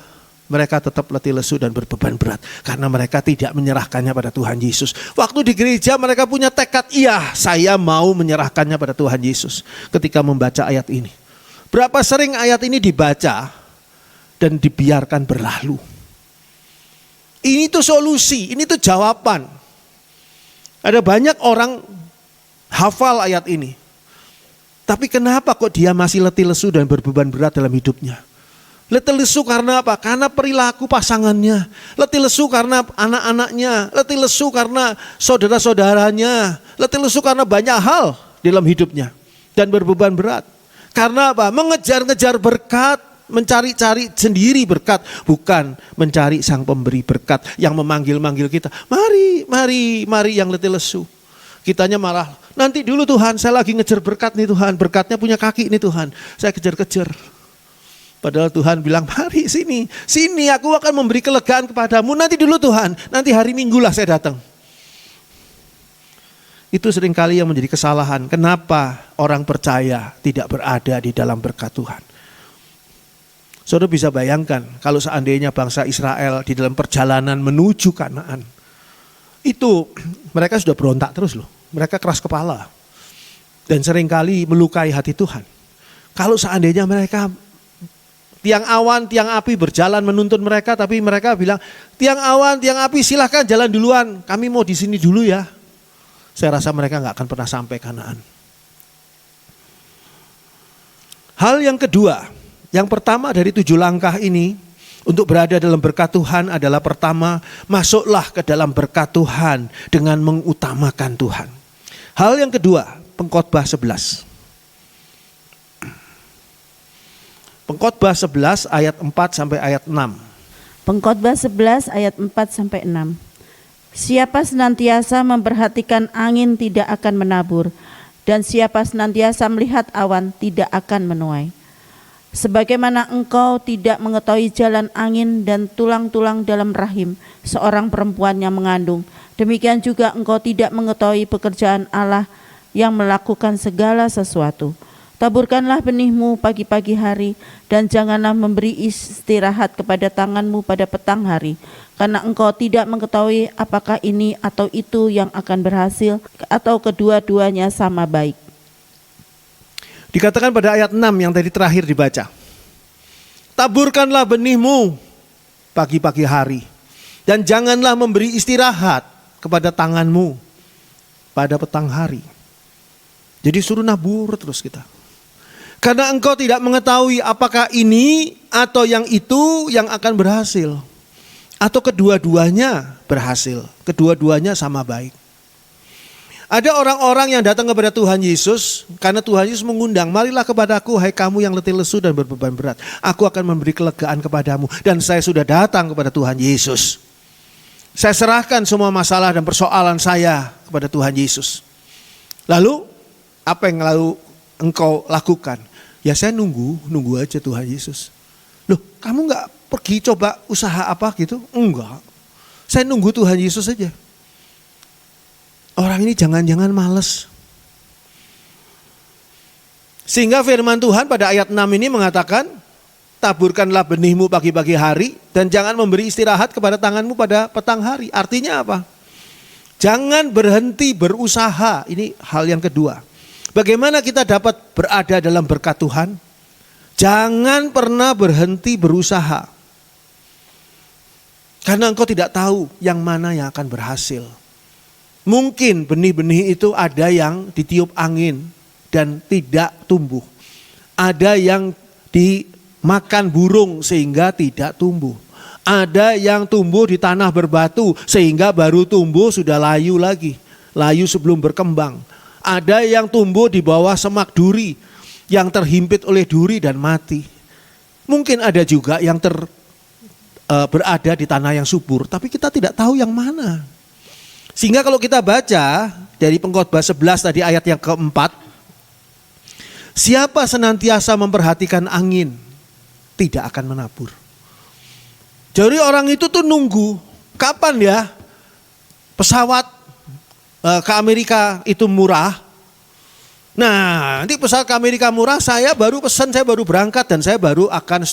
mereka tetap letih lesu dan berbeban berat karena mereka tidak menyerahkannya pada Tuhan Yesus. Waktu di gereja mereka punya tekad, iya saya mau menyerahkannya pada Tuhan Yesus ketika membaca ayat ini. Berapa sering ayat ini dibaca dan dibiarkan berlalu. Ini tuh solusi, ini tuh jawaban. Ada banyak orang hafal ayat ini. Tapi kenapa kok dia masih letih lesu dan berbeban berat dalam hidupnya? Letih lesu karena apa? Karena perilaku pasangannya. Letih lesu karena anak-anaknya. Letih lesu karena saudara-saudaranya. Letih lesu karena banyak hal dalam hidupnya. Dan berbeban berat. Karena apa? Mengejar-ngejar berkat. Mencari-cari sendiri berkat. Bukan mencari sang pemberi berkat yang memanggil-manggil kita. Mari, mari, mari yang letih lesu. Kitanya malah, nanti dulu Tuhan, saya lagi ngejar berkat nih Tuhan. Berkatnya punya kaki nih Tuhan. Saya kejar-kejar. Padahal Tuhan bilang, mari sini. Sini aku akan memberi kelegaan kepadamu. Nanti dulu Tuhan, nanti hari Minggu lah saya datang. Itu seringkali yang menjadi kesalahan. Kenapa orang percaya tidak berada di dalam berkat Tuhan? Saudara bisa bayangkan kalau seandainya bangsa Israel di dalam perjalanan menuju Kanaan. Itu mereka sudah berontak terus loh. Mereka keras kepala. Dan seringkali melukai hati Tuhan. Kalau seandainya mereka tiang awan, tiang api berjalan menuntun mereka, tapi mereka bilang, tiang awan, tiang api silahkan jalan duluan. Kami mau di sini dulu ya. Saya rasa mereka nggak akan pernah sampai Kanaan. Hal yang kedua, yang pertama dari 7 langkah ini, untuk berada dalam berkat Tuhan adalah pertama, masuklah ke dalam berkat Tuhan dengan mengutamakan Tuhan. Hal yang kedua, Pengkhotbah 11. Pengkhotbah 11 ayat 4 sampai ayat 6. Pengkhotbah 11 ayat 4 sampai 6. Siapa senantiasa memperhatikan angin tidak akan menabur, dan siapa senantiasa melihat awan tidak akan menuai. Sebagaimana engkau tidak mengetahui jalan angin dan tulang-tulang dalam rahim seorang perempuan yang mengandung, demikian juga engkau tidak mengetahui pekerjaan Allah yang melakukan segala sesuatu. Taburkanlah benihmu pagi-pagi hari, dan janganlah memberi istirahat kepada tanganmu pada petang hari, karena engkau tidak mengetahui apakah ini atau itu yang akan berhasil, atau kedua-duanya sama baik. Dikatakan pada ayat 6 yang tadi terakhir dibaca. Taburkanlah benihmu pagi-pagi hari, dan janganlah memberi istirahat kepada tanganmu pada petang hari. Jadi suruh nabur terus kita. Karena engkau tidak mengetahui apakah ini atau yang itu yang akan berhasil. Atau kedua-duanya berhasil, kedua-duanya sama baik. Ada orang-orang yang datang kepada Tuhan Yesus karena Tuhan Yesus mengundang, marilah kepadaku hai kamu yang letih lesu dan berbeban berat. Aku akan memberi kelegaan kepadamu. Dan saya sudah datang kepada Tuhan Yesus. Saya serahkan semua masalah dan persoalan saya kepada Tuhan Yesus. Lalu apa yang lalu engkau lakukan? Ya saya nunggu aja Tuhan Yesus. Loh kamu gak pergi coba usaha apa gitu? Enggak. Saya nunggu Tuhan Yesus aja. Orang ini jangan-jangan males. Sehingga firman Tuhan pada ayat 6 ini mengatakan, taburkanlah benihmu pagi-pagi hari dan jangan memberi istirahat kepada tanganmu pada petang hari. Artinya apa? Jangan berhenti berusaha. Ini hal yang kedua. Bagaimana kita dapat berada dalam berkat Tuhan? Jangan pernah berhenti berusaha. Karena engkau tidak tahu yang mana yang akan berhasil. Mungkin benih-benih itu ada yang ditiup angin dan tidak tumbuh. Ada yang dimakan burung sehingga tidak tumbuh. Ada yang tumbuh di tanah berbatu sehingga baru tumbuh sudah layu lagi. Layu sebelum berkembang. Ada yang tumbuh di bawah semak duri yang terhimpit oleh duri dan mati. Mungkin ada juga yang berada di tanah yang subur, tapi kita tidak tahu yang mana. Sehingga kalau kita baca dari Pengkhotbah 11 tadi ayat yang keempat, siapa senantiasa memperhatikan angin tidak akan menabur. Jadi orang itu tuh nunggu kapan ya pesawat ke Amerika itu murah, Nah, nanti pesawat ke Amerika murah, saya baru berangkat dan saya baru akan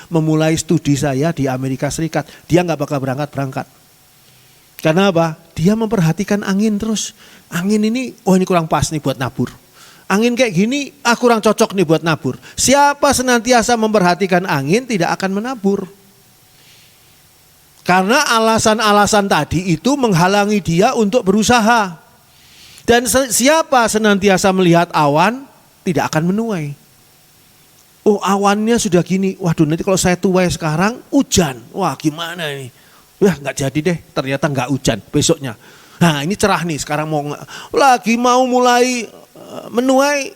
memulai studi saya di Amerika Serikat. Dia nggak bakal berangkat. Karena apa? Dia memperhatikan angin terus. Angin ini, ini kurang pas nih buat nabur. Angin kayak gini, kurang cocok nih buat nabur. Siapa senantiasa memperhatikan angin tidak akan menabur. Karena alasan-alasan tadi itu menghalangi dia untuk berusaha. Dan siapa senantiasa melihat awan, tidak akan menuai. Awannya sudah gini, waduh nanti kalau saya tuai sekarang, hujan. Wah gimana ini? Wah nggak jadi deh, ternyata nggak hujan besoknya. Nah ini cerah nih, sekarang mau mulai menuai,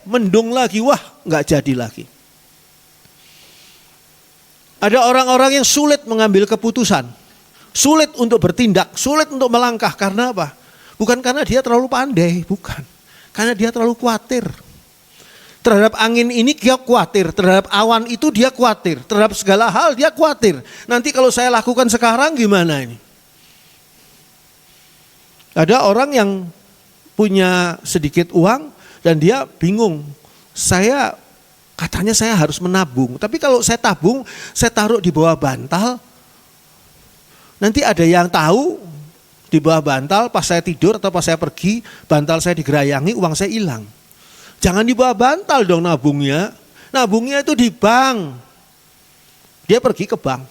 mendung lagi, wah nggak jadi lagi. Ada orang-orang yang sulit mengambil keputusan, sulit untuk bertindak, sulit untuk melangkah, karena apa? Bukan karena dia terlalu pandai, bukan. Karena dia terlalu khawatir. Terhadap angin ini dia khawatir, terhadap awan itu dia khawatir, terhadap segala hal dia khawatir. Nanti kalau saya lakukan sekarang gimana ini? Ada orang yang punya sedikit uang dan dia bingung. Katanya saya harus menabung, tapi kalau saya tabung, saya taruh di bawah bantal. Nanti ada yang tahu, di bawah bantal pas saya tidur atau pas saya pergi, bantal saya digerayangi, uang saya hilang. Jangan di bawah bantal dong nabungnya. Nabungnya itu di bank. Dia pergi ke bank.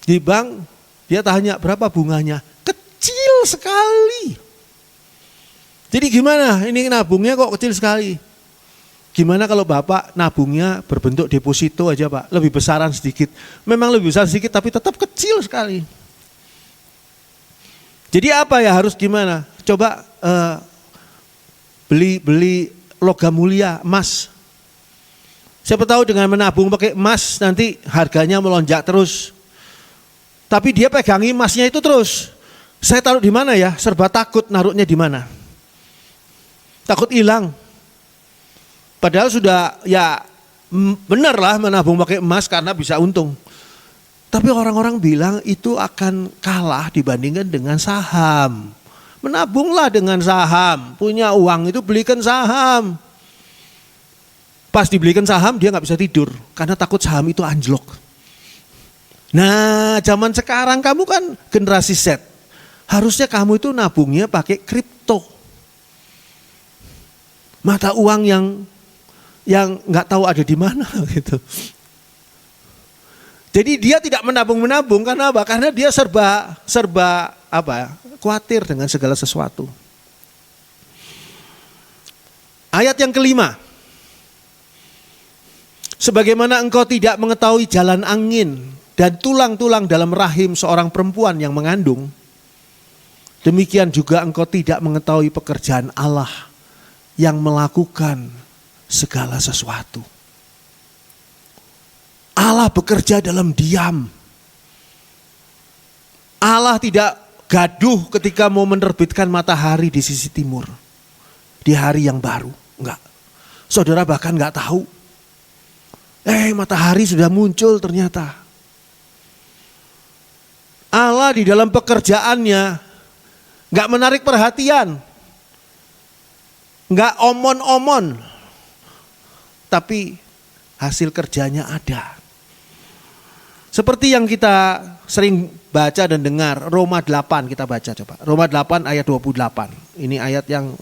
Di bank dia tanya berapa bunganya? Kecil sekali. Jadi gimana? Ini nabungnya kok kecil sekali. Gimana kalau Bapak nabungnya berbentuk deposito aja Pak? Lebih besaran sedikit. Memang lebih besar sedikit tapi tetap kecil sekali. Jadi apa ya, harus gimana? Coba beli logam mulia, emas. Siapa tahu dengan menabung pakai emas nanti harganya melonjak terus. Tapi dia pegangi emasnya itu terus. Saya taruh di mana ya? Serba takut naruhnya di mana. Takut hilang. Padahal sudah benar lah menabung pakai emas karena bisa untung. Tapi orang-orang bilang itu akan kalah dibandingkan dengan saham. Menabunglah dengan saham. Punya uang itu belikan saham. Pas dibelikan saham dia nggak bisa tidur. Karena takut saham itu anjlok. Nah zaman sekarang kamu kan generasi Z. Harusnya kamu itu nabungnya pakai kripto. Mata uang yang nggak tahu ada di mana gitu. Jadi dia tidak menabung karena apa? Karena dia serba khawatir dengan segala sesuatu. Ayat yang kelima. Sebagaimana engkau tidak mengetahui jalan angin dan tulang-tulang dalam rahim seorang perempuan yang mengandung, demikian juga engkau tidak mengetahui pekerjaan Allah yang melakukan segala sesuatu. Allah bekerja dalam diam. Allah tidak gaduh ketika mau menerbitkan matahari di sisi timur. Di hari yang baru. Enggak. Saudara bahkan enggak tahu. Matahari sudah muncul ternyata. Allah di dalam pekerjaannya enggak menarik perhatian. Enggak omon-omon. Tapi hasil kerjanya ada. Seperti yang kita sering baca dan dengar, Roma 8 kita baca coba. Roma 8 ayat 28. Ini ayat yang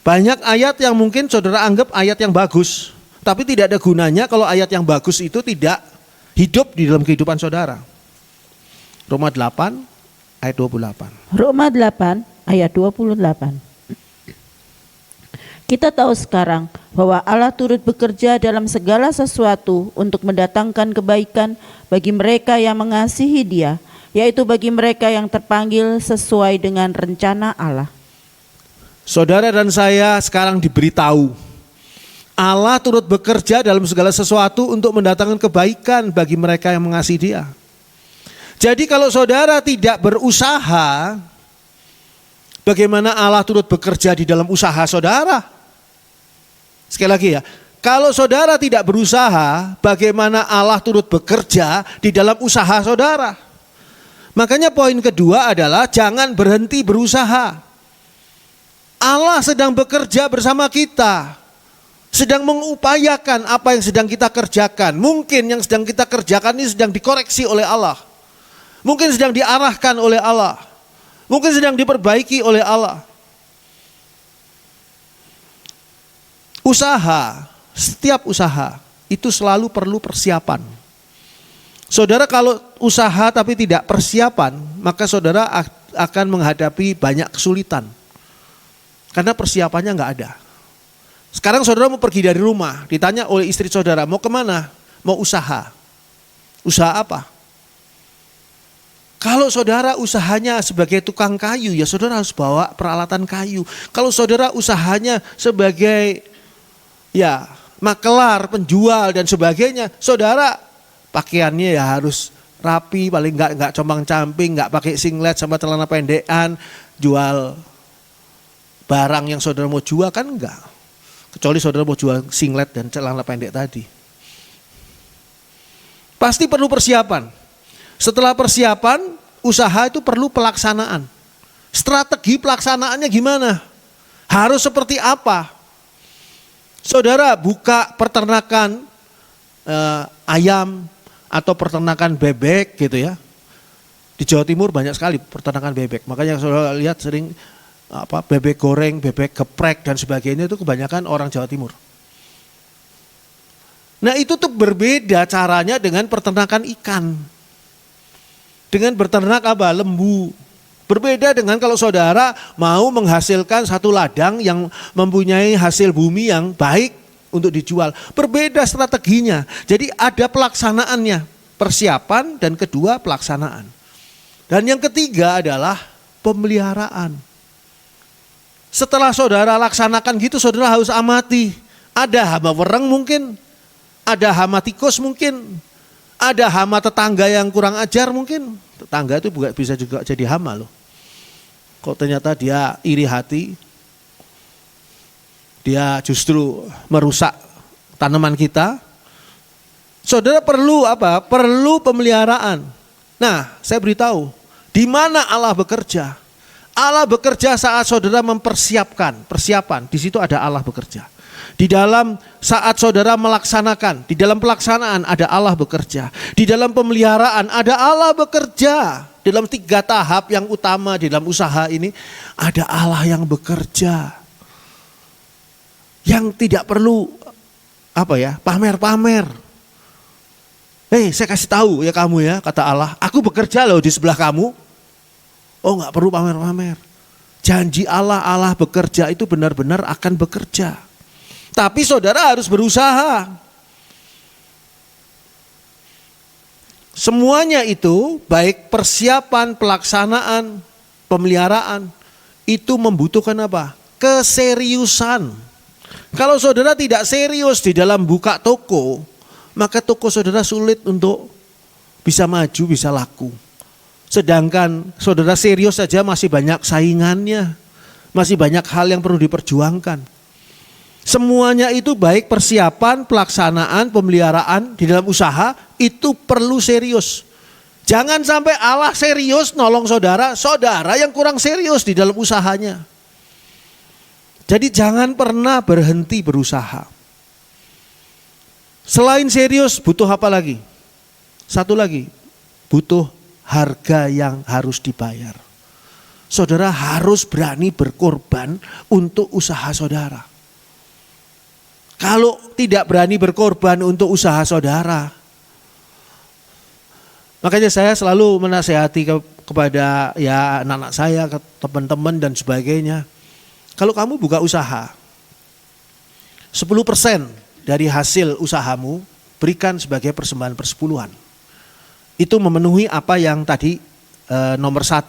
banyak ayat yang mungkin saudara anggap ayat yang bagus. Tapi tidak ada gunanya kalau ayat yang bagus itu tidak hidup di dalam kehidupan saudara. Roma 8 ayat 28. Roma 8 ayat 28. Kita tahu sekarang bahwa Allah turut bekerja dalam segala sesuatu untuk mendatangkan kebaikan bagi mereka yang mengasihi Dia, yaitu bagi mereka yang terpanggil sesuai dengan rencana Allah. Saudara dan saya sekarang diberitahu Allah turut bekerja dalam segala sesuatu untuk mendatangkan kebaikan bagi mereka yang mengasihi Dia. Jadi kalau saudara tidak berusaha, bagaimana Allah turut bekerja di dalam usaha saudara? Sekali lagi ya, kalau saudara tidak berusaha, bagaimana Allah turut bekerja di dalam usaha saudara? Makanya poin kedua adalah jangan berhenti berusaha. Allah sedang bekerja bersama kita, sedang mengupayakan apa yang sedang kita kerjakan. Mungkin yang sedang kita kerjakan ini sedang dikoreksi oleh Allah, mungkin sedang diarahkan oleh Allah, mungkin sedang diperbaiki oleh Allah. Usaha, setiap usaha itu selalu perlu persiapan. Saudara kalau usaha tapi tidak persiapan, maka saudara akan menghadapi banyak kesulitan. Karena persiapannya nggak ada. Sekarang saudara mau pergi dari rumah, ditanya oleh istri saudara, mau kemana? Mau usaha. Usaha apa? Kalau saudara usahanya sebagai tukang kayu, ya saudara harus bawa peralatan kayu. Kalau saudara usahanya sebagai makelar, penjual dan sebagainya, saudara pakaiannya ya harus rapi, paling nggak compang-camping, nggak pakai singlet sama celana pendekan, jual barang yang saudara mau jual kan enggak. Kecuali saudara mau jual singlet dan celana pendek tadi. Pasti perlu persiapan. Setelah persiapan, usaha itu perlu pelaksanaan. Strategi pelaksanaannya gimana? Harus seperti apa? Saudara buka peternakan ayam atau peternakan bebek gitu ya. Di Jawa Timur banyak sekali peternakan bebek. Makanya saudara lihat sering bebek goreng, bebek geprek dan sebagainya itu kebanyakan orang Jawa Timur. Nah itu tuh berbeda caranya dengan peternakan ikan. Dengan beternak lembu. Berbeda dengan kalau saudara mau menghasilkan satu ladang yang mempunyai hasil bumi yang baik untuk dijual. Berbeda strateginya. Jadi ada pelaksanaannya. Persiapan dan kedua pelaksanaan. Dan yang ketiga adalah pemeliharaan. Setelah saudara laksanakan gitu, saudara harus amati. Ada hama wereng mungkin, ada hama tikus mungkin, ada hama tetangga yang kurang ajar mungkin. Tetangga itu bisa juga jadi hama loh. Kok ternyata dia iri hati, dia justru merusak tanaman kita. Saudara perlu apa? Perlu pemeliharaan. Nah, saya beritahu, di mana Allah bekerja? Allah bekerja saat saudara mempersiapkan, persiapan, di situ ada Allah bekerja. Di dalam saat saudara melaksanakan, di dalam pelaksanaan ada Allah bekerja. Di dalam pemeliharaan ada Allah bekerja. Dalam 3 tahap yang utama di dalam usaha ini ada Allah yang bekerja. Yang tidak perlu pamer-pamer. Saya kasih tahu ya kamu ya, kata Allah, aku bekerja loh di sebelah kamu. Oh nggak perlu pamer-pamer. Janji Allah bekerja itu benar-benar akan bekerja. Tapi saudara harus berusaha. Semuanya itu baik persiapan, pelaksanaan, pemeliharaan itu membutuhkan apa? Keseriusan. Kalau saudara tidak serius di dalam buka toko, maka toko saudara sulit untuk bisa maju, bisa laku. Sedangkan saudara serius saja masih banyak saingannya, masih banyak hal yang perlu diperjuangkan. Semuanya itu baik persiapan, pelaksanaan, pemeliharaan di dalam usaha itu perlu serius. Jangan sampai Allah serius nolong saudara, saudara yang kurang serius di dalam usahanya. Jadi jangan pernah berhenti berusaha. Selain serius butuh apa lagi? Satu lagi, butuh harga yang harus dibayar. Saudara harus berani berkorban untuk usaha saudara. Kalau tidak berani berkorban untuk usaha saudara, makanya saya selalu menasihati kepada anak-anak saya, ke teman-teman dan sebagainya. Kalau kamu buka usaha, 10% dari hasil usahamu berikan sebagai persembahan persepuluhan. Itu memenuhi apa yang tadi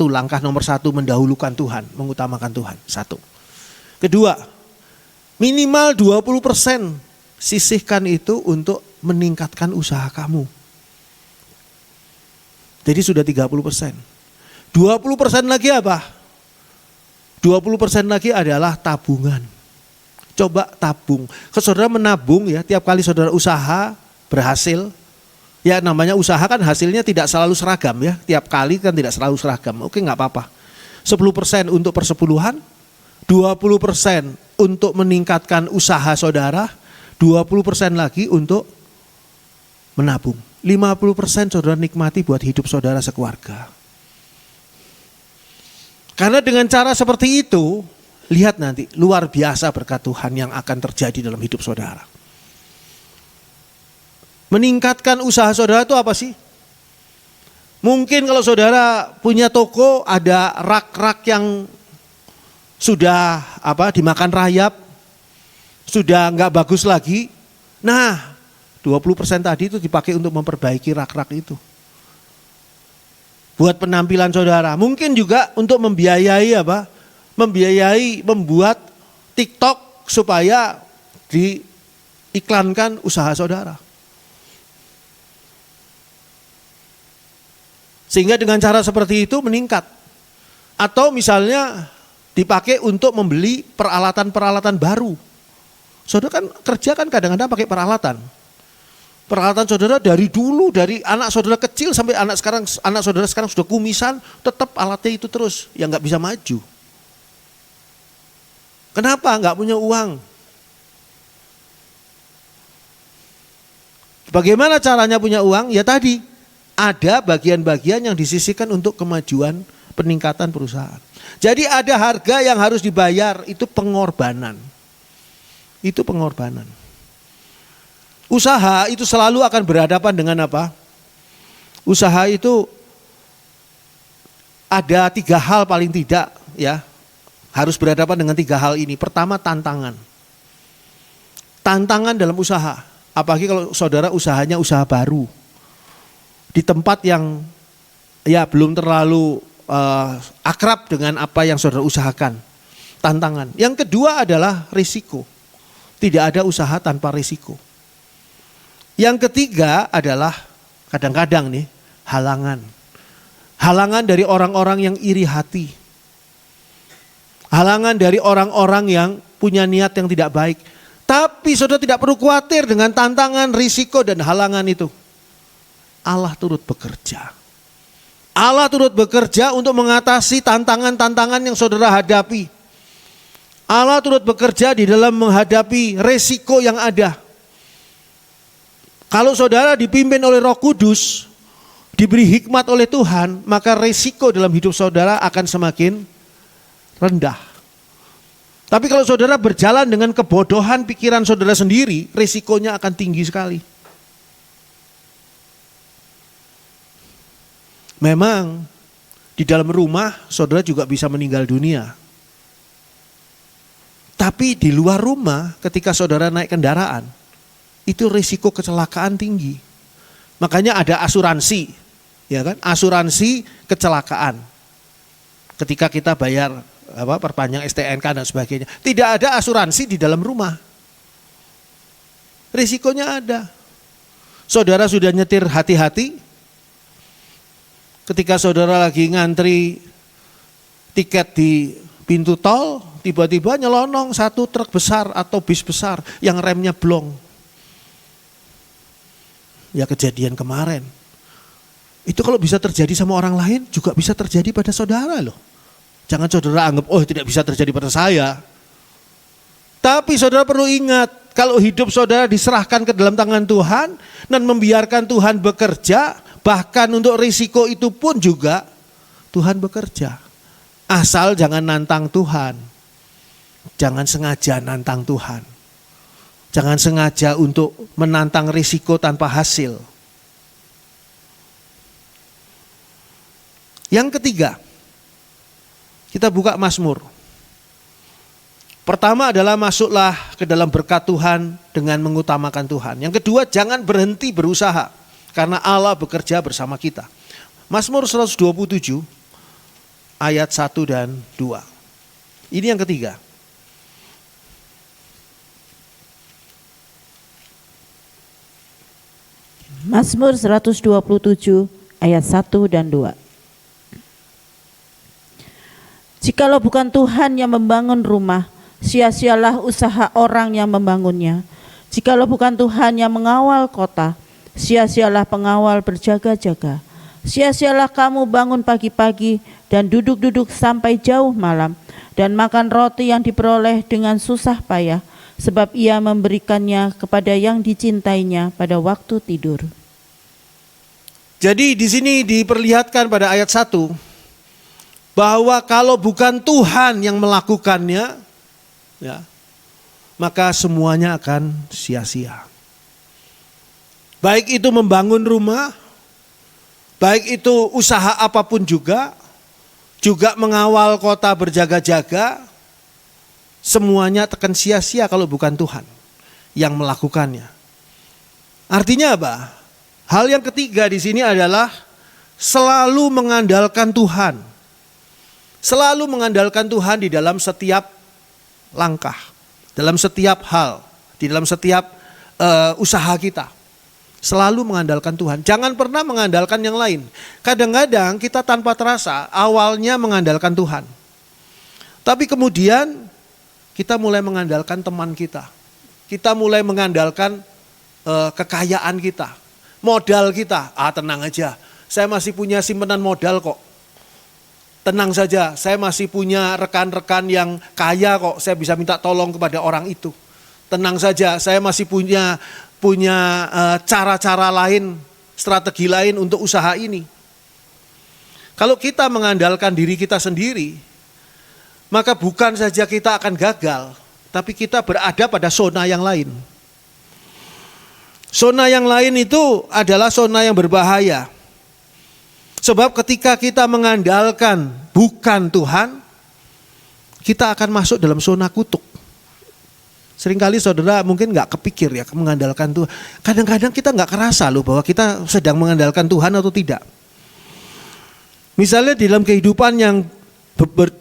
langkah nomor satu mendahulukan Tuhan, mengutamakan Tuhan. 1. Kedua, minimal 20% sisihkan itu untuk meningkatkan usaha kamu. Jadi sudah 30%. 20% lagi apa? 20% lagi adalah tabungan. Coba tabung. Saudara menabung ya, tiap kali saudara usaha berhasil. Ya namanya usaha kan hasilnya tidak selalu seragam ya. Tiap kali kan tidak selalu seragam. Oke nggak apa-apa. 10% untuk persepuluhan. 20% untuk meningkatkan usaha saudara, 20% lagi untuk menabung. 50% saudara nikmati buat hidup saudara sekeluarga. Karena dengan cara seperti itu, lihat nanti luar biasa berkat Tuhan yang akan terjadi dalam hidup saudara. Meningkatkan usaha saudara itu apa sih? Mungkin kalau saudara punya toko, ada rak-rak yang sudah dimakan rayap, sudah nggak bagus lagi. Nah, 20% tadi itu dipakai untuk memperbaiki rak-rak itu. Buat penampilan saudara, mungkin juga untuk membiayai membuat TikTok supaya diiklankan usaha saudara. Sehingga dengan cara seperti itu meningkat. Atau misalnya dipakai untuk membeli peralatan-peralatan baru. Saudara kan kerja kan kadang-kadang pakai peralatan. Peralatan saudara dari dulu, dari anak saudara kecil sampai anak saudara sekarang sudah kumisan, tetap alatnya itu terus, yang nggak bisa maju. Kenapa? Nggak punya uang. Bagaimana caranya punya uang? Ya tadi, ada bagian-bagian yang disisihkan untuk kemajuan peningkatan perusahaan. Jadi ada harga yang harus dibayar, itu pengorbanan. Itu pengorbanan. Usaha itu selalu akan berhadapan dengan apa? Usaha itu ada 3 hal paling tidak, ya. Harus berhadapan dengan 3 hal ini. Pertama, tantangan. Tantangan dalam usaha. Apalagi kalau saudara usahanya usaha baru. Di tempat yang ya belum terlalu akrab dengan apa yang saudara usahakan. Tantangan. Yang kedua adalah risiko. Tidak ada usaha tanpa risiko. Yang ketiga adalah kadang-kadang nih halangan. Halangan dari orang-orang yang iri hati. Halangan dari orang-orang yang punya niat yang tidak baik. Tapi saudara tidak perlu khawatir dengan tantangan, risiko dan halangan itu. Allah turut bekerja. Allah turut bekerja untuk mengatasi tantangan-tantangan yang saudara hadapi. Allah turut bekerja di dalam menghadapi resiko yang ada. Kalau saudara dipimpin oleh Roh Kudus, diberi hikmat oleh Tuhan, maka resiko dalam hidup saudara akan semakin rendah. Tapi kalau saudara berjalan dengan kebodohan pikiran saudara sendiri, resikonya akan tinggi sekali. Memang di dalam rumah saudara juga bisa meninggal dunia. Tapi di luar rumah ketika saudara naik kendaraan, itu risiko kecelakaan tinggi. Makanya ada asuransi, ya kan? Asuransi kecelakaan. Ketika kita bayar perpanjang STNK dan sebagainya, tidak ada asuransi di dalam rumah. Risikonya ada. Saudara sudah nyetir hati-hati. Ketika saudara lagi ngantri tiket di pintu tol, tiba-tiba nyelonong satu truk besar atau bis besar yang remnya blong. Ya kejadian kemarin. Itu kalau bisa terjadi sama orang lain juga bisa terjadi pada saudara loh. Jangan saudara anggap, oh tidak bisa terjadi pada saya. Tapi saudara perlu ingat, kalau hidup saudara diserahkan ke dalam tangan Tuhan dan membiarkan Tuhan bekerja, bahkan untuk risiko itu pun juga Tuhan bekerja. Asal jangan nantang Tuhan. Jangan sengaja nantang Tuhan. Jangan sengaja untuk menantang risiko tanpa hasil. Yang ketiga, kita buka Mazmur. Pertama adalah masuklah ke dalam berkat Tuhan dengan mengutamakan Tuhan. Yang kedua, jangan berhenti berusaha karena Allah bekerja bersama kita. Mazmur 127 ayat 1 dan 2. Ini yang ketiga. Mazmur 127 ayat 1 dan 2. Jikalau bukan Tuhan yang membangun rumah, sia-sialah usaha orang yang membangunnya. Jikalau bukan Tuhan yang mengawal kota, sia-sialah pengawal berjaga-jaga. Sia-sialah kamu bangun pagi-pagi dan duduk-duduk sampai jauh malam, dan makan roti yang diperoleh dengan susah payah, sebab ia memberikannya kepada yang dicintainya pada waktu tidur. Jadi di sini diperlihatkan pada ayat 1 bahwa kalau bukan Tuhan yang melakukannya, ya, maka semuanya akan sia-sia. Baik itu membangun rumah, baik itu usaha apapun juga mengawal kota berjaga-jaga, semuanya akan sia-sia kalau bukan Tuhan yang melakukannya. Artinya apa? Hal yang ketiga di sini adalah selalu mengandalkan Tuhan. Selalu mengandalkan Tuhan di dalam setiap langkah, dalam setiap hal, di dalam setiap usaha kita. Selalu mengandalkan Tuhan. Jangan pernah mengandalkan yang lain. Kadang-kadang kita tanpa terasa awalnya mengandalkan Tuhan. Tapi kemudian kita mulai mengandalkan teman kita. Kita mulai mengandalkan kekayaan kita. Modal kita, tenang aja, saya masih punya simpanan modal kok. Tenang saja, saya masih punya rekan-rekan yang kaya kok, saya bisa minta tolong kepada orang itu. Tenang saja, saya masih punya cara-cara lain, strategi lain untuk usaha ini. Kalau kita mengandalkan diri kita sendiri, maka bukan saja kita akan gagal, tapi kita berada pada zona yang lain. Zona yang lain itu adalah zona yang berbahaya. Sebab ketika kita mengandalkan bukan Tuhan, kita akan masuk dalam zona kutuk. Seringkali saudara mungkin gak kepikir ya mengandalkan Tuhan. Kadang-kadang kita gak kerasa loh bahwa kita sedang mengandalkan Tuhan atau tidak. Misalnya dalam kehidupan yang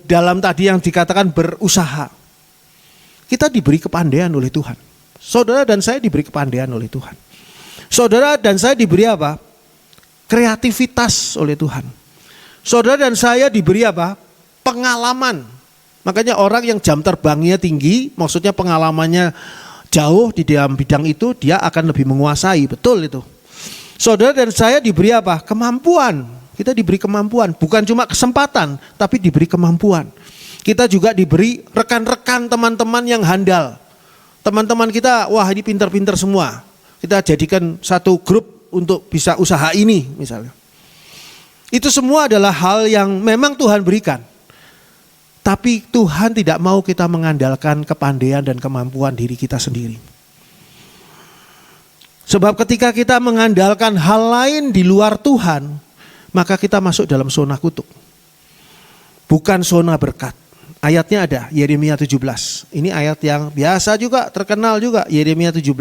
dalam tadi yang dikatakan berusaha. Kita diberi kepandaian oleh Tuhan. Saudara dan saya diberi kepandaian oleh Tuhan. Saudara dan saya diberi apa? Kreativitas oleh Tuhan. Saudara dan saya diberi apa? Pengalaman. Makanya orang yang jam terbangnya tinggi, maksudnya pengalamannya jauh di dalam bidang itu, dia akan lebih menguasai. Betul itu. Saudara dan saya diberi apa? Kemampuan. Kita diberi kemampuan. Bukan cuma kesempatan, tapi diberi kemampuan. Kita juga diberi rekan-rekan teman-teman yang handal. Teman-teman kita, wah ini pintar-pintar semua. Kita jadikan satu grup untuk bisa usaha ini misalnya. Itu semua adalah hal yang memang Tuhan berikan. Tapi Tuhan tidak mau kita mengandalkan kepandaian dan kemampuan diri kita sendiri. Sebab ketika kita mengandalkan hal lain di luar Tuhan, maka kita masuk dalam zona kutuk. Bukan zona berkat. Ayatnya ada, Yeremia 17. Ini ayat yang biasa juga, terkenal juga. Yeremia 17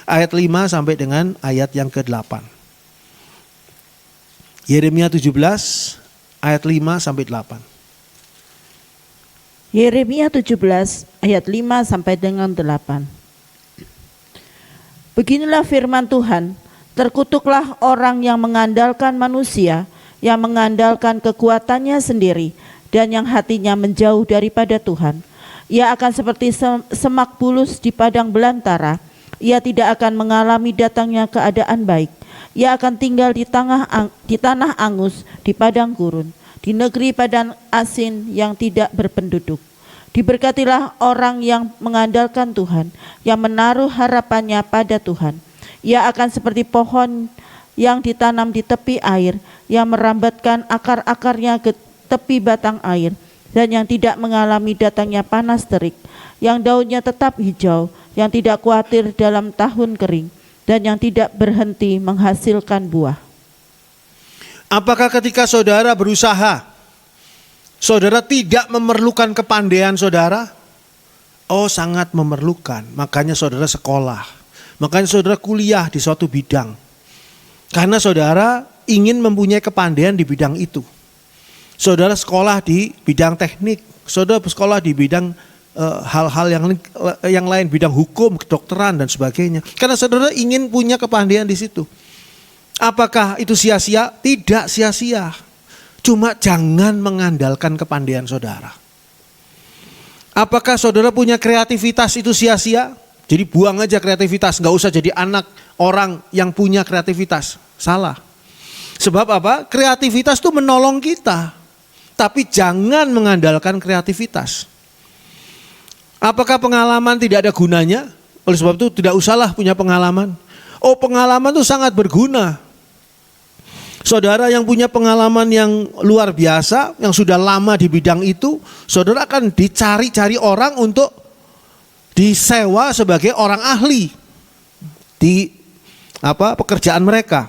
ayat 5 sampai dengan ayat yang ke-8. Yeremia 17 ayat 5 sampai 8. Yeremia 17 ayat 5 sampai dengan 8. Beginilah firman Tuhan, terkutuklah orang yang mengandalkan manusia, yang mengandalkan kekuatannya sendiri, dan yang hatinya menjauh daripada Tuhan. Ia akan seperti semak bulus di padang belantara. Ia tidak akan mengalami datangnya keadaan baik. Ia akan tinggal di tanah angus, di padang gurun, di negeri padang asin yang tidak berpenduduk. Diberkatilah orang yang mengandalkan Tuhan, yang menaruh harapannya pada Tuhan. Ia akan seperti pohon yang ditanam di tepi air, yang merambatkan akar-akarnya ke tepi batang air, dan yang tidak mengalami datangnya panas terik, yang daunnya tetap hijau, yang tidak khawatir dalam tahun kering, dan yang tidak berhenti menghasilkan buah. Apakah ketika saudara berusaha, saudara tidak memerlukan kepandaian saudara? Oh, sangat memerlukan. Makanya saudara sekolah, makanya saudara kuliah di suatu bidang. Karena saudara ingin mempunyai kepandaian di bidang itu. Saudara sekolah di bidang teknik, saudara sekolah di bidang hal-hal yang lain, bidang hukum, kedokteran dan sebagainya. Karena saudara ingin punya kepandaian di situ. Apakah itu sia-sia? Tidak sia-sia. Cuma jangan mengandalkan kepandaian saudara. Apakah saudara punya kreativitas itu sia-sia? Jadi buang aja kreativitas, nggak usah jadi anak orang yang punya kreativitas. Salah. Sebab apa? Kreativitas itu menolong kita. Tapi jangan mengandalkan kreativitas. Apakah pengalaman tidak ada gunanya? Oleh sebab itu tidak usahlah punya pengalaman. Oh, pengalaman itu sangat berguna. Saudara yang punya pengalaman yang luar biasa, yang sudah lama di bidang itu, saudara akan dicari-cari orang untuk disewa sebagai orang ahli di pekerjaan mereka.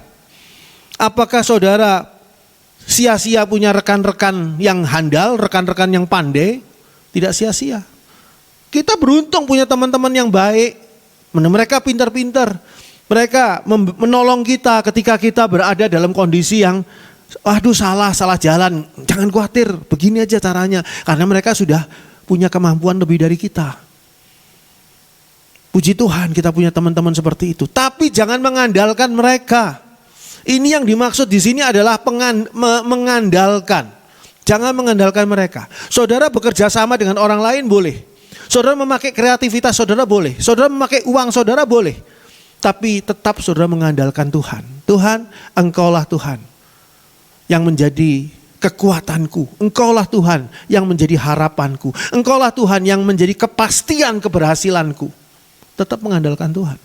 Apakah saudara sia-sia punya rekan-rekan yang handal, rekan-rekan yang pandai? Tidak sia-sia. Kita beruntung punya teman-teman yang baik. Mereka pintar-pintar. Mereka menolong kita ketika kita berada dalam kondisi yang aduh salah jalan. Jangan khawatir, begini aja caranya. Karena mereka sudah punya kemampuan lebih dari kita. Puji Tuhan kita punya teman-teman seperti itu. Tapi jangan mengandalkan mereka. Ini yang dimaksud di sini adalah mengandalkan. Jangan mengandalkan mereka. Saudara bekerja sama dengan orang lain boleh. Saudara memakai kreativitas saudara boleh. Saudara memakai uang saudara boleh. Tapi tetap saudara mengandalkan Tuhan. Tuhan, Engkaulah Tuhan yang menjadi kekuatanku. Engkaulah Tuhan yang menjadi harapanku. Engkaulah Tuhan yang menjadi kepastian keberhasilanku. Tetap mengandalkan Tuhan.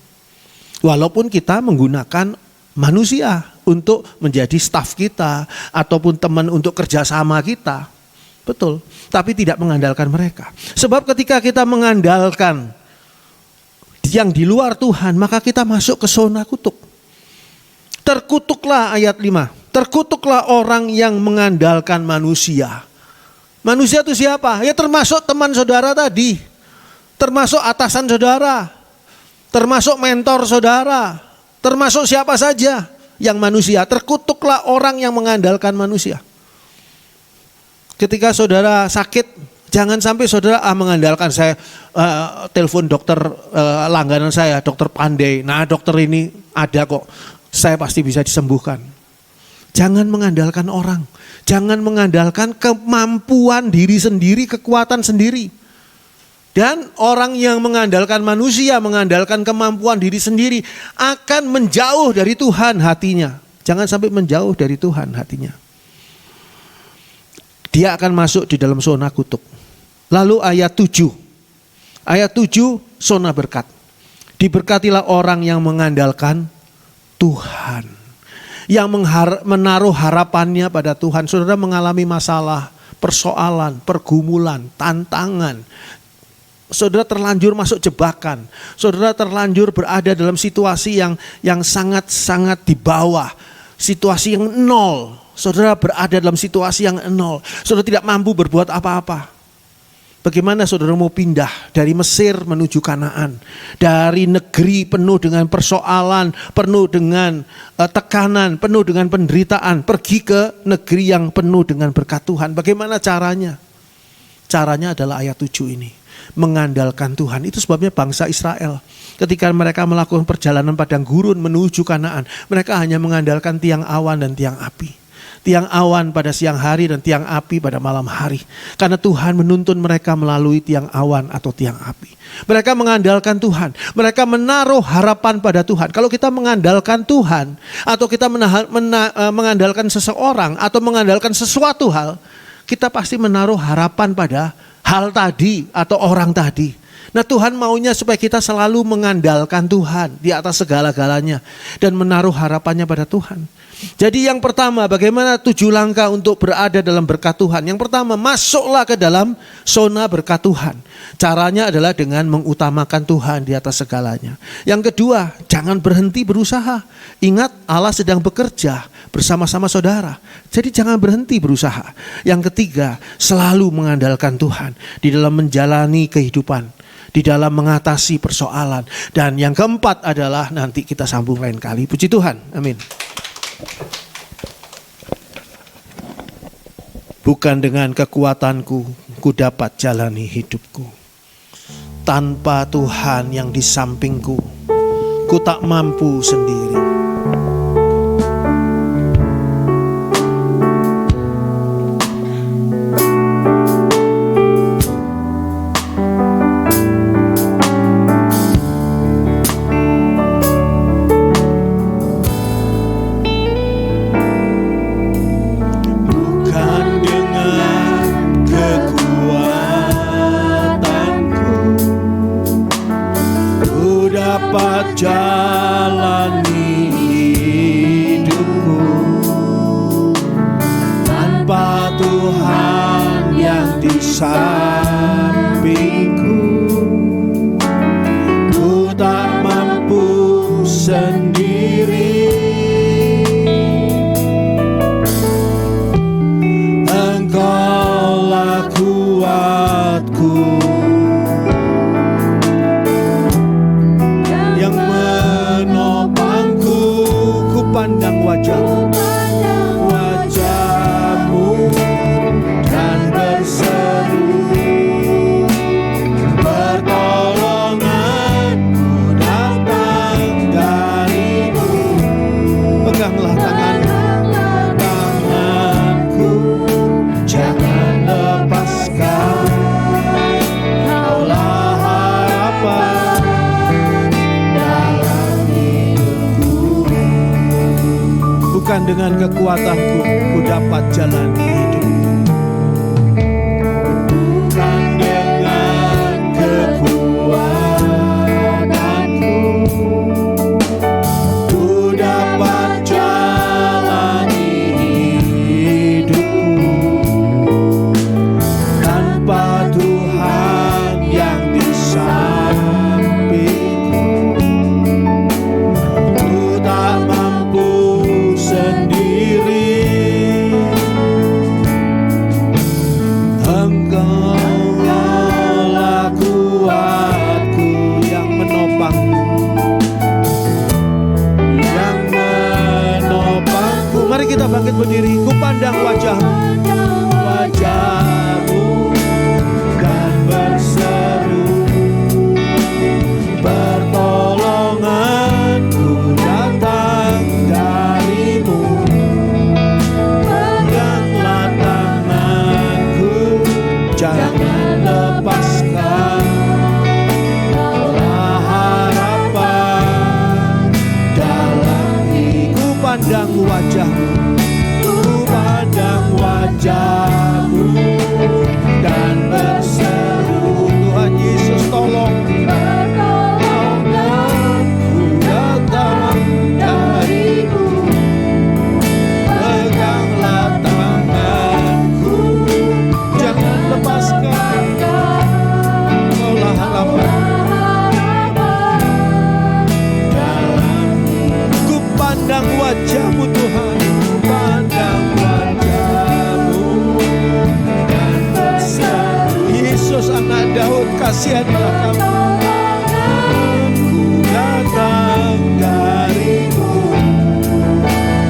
Walaupun kita menggunakan manusia untuk menjadi staf kita ataupun teman untuk kerjasama kita, betul. Tapi tidak mengandalkan mereka. Sebab ketika kita mengandalkan yang di luar Tuhan, maka kita masuk ke zona kutuk. Terkutuklah ayat 5. Terkutuklah orang yang mengandalkan manusia. Manusia itu siapa? Ya termasuk teman saudara tadi, termasuk atasan saudara, termasuk mentor saudara, termasuk siapa saja yang manusia. Terkutuklah orang yang mengandalkan manusia. Ketika saudara sakit, jangan sampai saudara mengandalkan saya telepon dokter langganan saya, dokter pandai. Nah dokter ini ada kok, saya pasti bisa disembuhkan. Jangan mengandalkan orang. Jangan mengandalkan kemampuan diri sendiri, kekuatan sendiri. Dan orang yang mengandalkan manusia, mengandalkan kemampuan diri sendiri akan menjauh dari Tuhan hatinya. Jangan sampai menjauh dari Tuhan hatinya. Dia akan masuk di dalam zona kutuk. Lalu ayat 7. Ayat 7 zona berkat. Diberkatilah orang yang mengandalkan Tuhan. Yang menaruh harapannya pada Tuhan. Saudara mengalami masalah, persoalan, pergumulan, tantangan. Saudara terlanjur masuk jebakan. Saudara terlanjur berada dalam situasi yang sangat-sangat di bawah. Situasi yang nol. Saudara berada dalam situasi yang nol. Saudara tidak mampu berbuat apa-apa. Bagaimana saudara mau pindah dari Mesir menuju Kanaan? Dari negeri penuh dengan persoalan, penuh dengan tekanan, penuh dengan penderitaan. Pergi ke negeri yang penuh dengan berkat Tuhan. Bagaimana caranya? Caranya adalah ayat 7 ini. Mengandalkan Tuhan. Itu sebabnya bangsa Israel ketika mereka melakukan perjalanan padang gurun menuju Kanaan, mereka hanya mengandalkan tiang awan dan tiang api. Tiang awan pada siang hari dan tiang api pada malam hari. Karena Tuhan menuntun mereka melalui tiang awan atau tiang api. Mereka mengandalkan Tuhan. Mereka menaruh harapan pada Tuhan. Kalau kita mengandalkan Tuhan atau kita mengandalkan seseorang atau mengandalkan sesuatu hal, kita pasti menaruh harapan pada hal tadi atau orang tadi. Nah Tuhan maunya supaya kita selalu mengandalkan Tuhan di atas segala-galanya. Dan menaruh harapannya pada Tuhan. Jadi yang pertama, bagaimana 7 langkah untuk berada dalam berkat Tuhan. Yang pertama, masuklah ke dalam zona berkat Tuhan. Caranya adalah dengan mengutamakan Tuhan di atas segalanya. Yang kedua, jangan berhenti berusaha. Ingat Allah sedang bekerja bersama-sama saudara. Jadi jangan berhenti berusaha. Yang ketiga, selalu mengandalkan Tuhan di dalam menjalani kehidupan, di dalam mengatasi persoalan. Dan yang keempat adalah nanti kita sambung lain kali. Puji Tuhan. Amin. Bukan dengan kekuatanku ku dapat jalani hidupku. Tanpa Tuhan yang di sampingku, ku tak mampu sendiri. Bukan dengan dapat jalani hidupku tanpa Tuhan yang di sampingku. Ku tak mampu sendiri, Engkaulah kuatku yang menopangku. Ku pandang wajahmu dan berseru, pertolonganku datang darimu. Peganglah tanganku, jangan lepaskan. Kaulah harapan dalam hidupku. Bukan dengan kekuatanku ku dapat jalani hidup, bukan dengan kekuatanku ku dapat jalani hidupku tanpa Tuhan yang di sampingku. Ku tak mampu sendiri, Engkaulah kuatku yang menopangku, yang menopangku. Mari kita bangkit berdiri. Ku pandang wajahmu dan berseru, pertolonganku datang darimu. Peganglah tanganku, jangan lepaskan. Kaulah harapan dalam hidupku. Ku pandang wajahmu, ku pandang wajahmu dan berseru, Tuhan Yesus tolong. Pertolonganku datang darimu. Peganglah tanganku, jangan lepaskan. Kaulah harapan dalam hidupku. Ku pandang wajahmu Tuhan, ku pandang wajahmu dan berseru, Yesus anak Daud, kasihanilah kami. Ku datang darimu.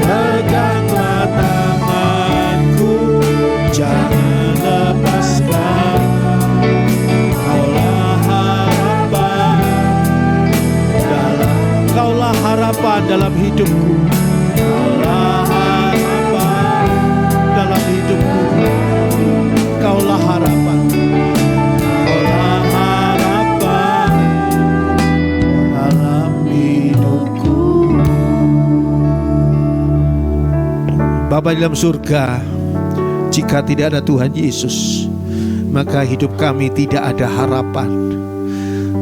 Peganglah tanganku, jangan lepaskan. Kaulah harapan dalam hidupku. Kaulah harapan dalam hidupku. Kaulah harapan. Kaulah harapan dalam hidupku. Bapa di dalam surga, jika tidak ada Tuhan Yesus, maka hidup kami tidak ada harapan.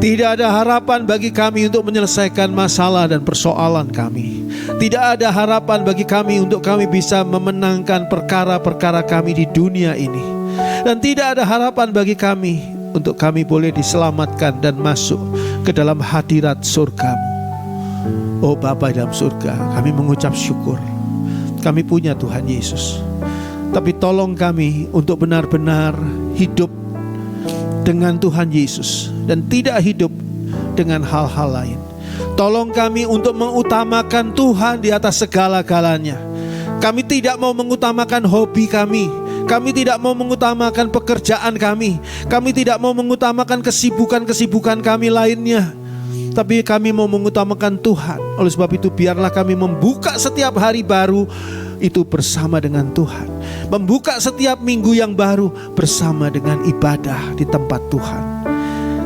Tidak ada harapan bagi kami untuk menyelesaikan masalah dan persoalan kami. Tidak ada harapan bagi kami untuk kami bisa memenangkan perkara-perkara kami di dunia ini. Dan tidak ada harapan bagi kami untuk kami boleh diselamatkan dan masuk ke dalam hadirat surga-Mu. Oh Bapa dalam surga, kami mengucap syukur. Kami punya Tuhan Yesus. Tapi tolong kami untuk benar-benar hidup dengan Tuhan Yesus dan tidak hidup dengan hal-hal lain. Tolong kami untuk mengutamakan Tuhan di atas segala-galanya. Kami tidak mau mengutamakan hobi kami. Kami tidak mau mengutamakan pekerjaan kami. Kami tidak mau mengutamakan kesibukan-kesibukan kami lainnya. Tapi kami mau mengutamakan Tuhan. Oleh sebab itu biarlah kami membuka setiap hari baru itu bersama dengan Tuhan. Membuka setiap minggu yang baru bersama dengan ibadah di tempat Tuhan.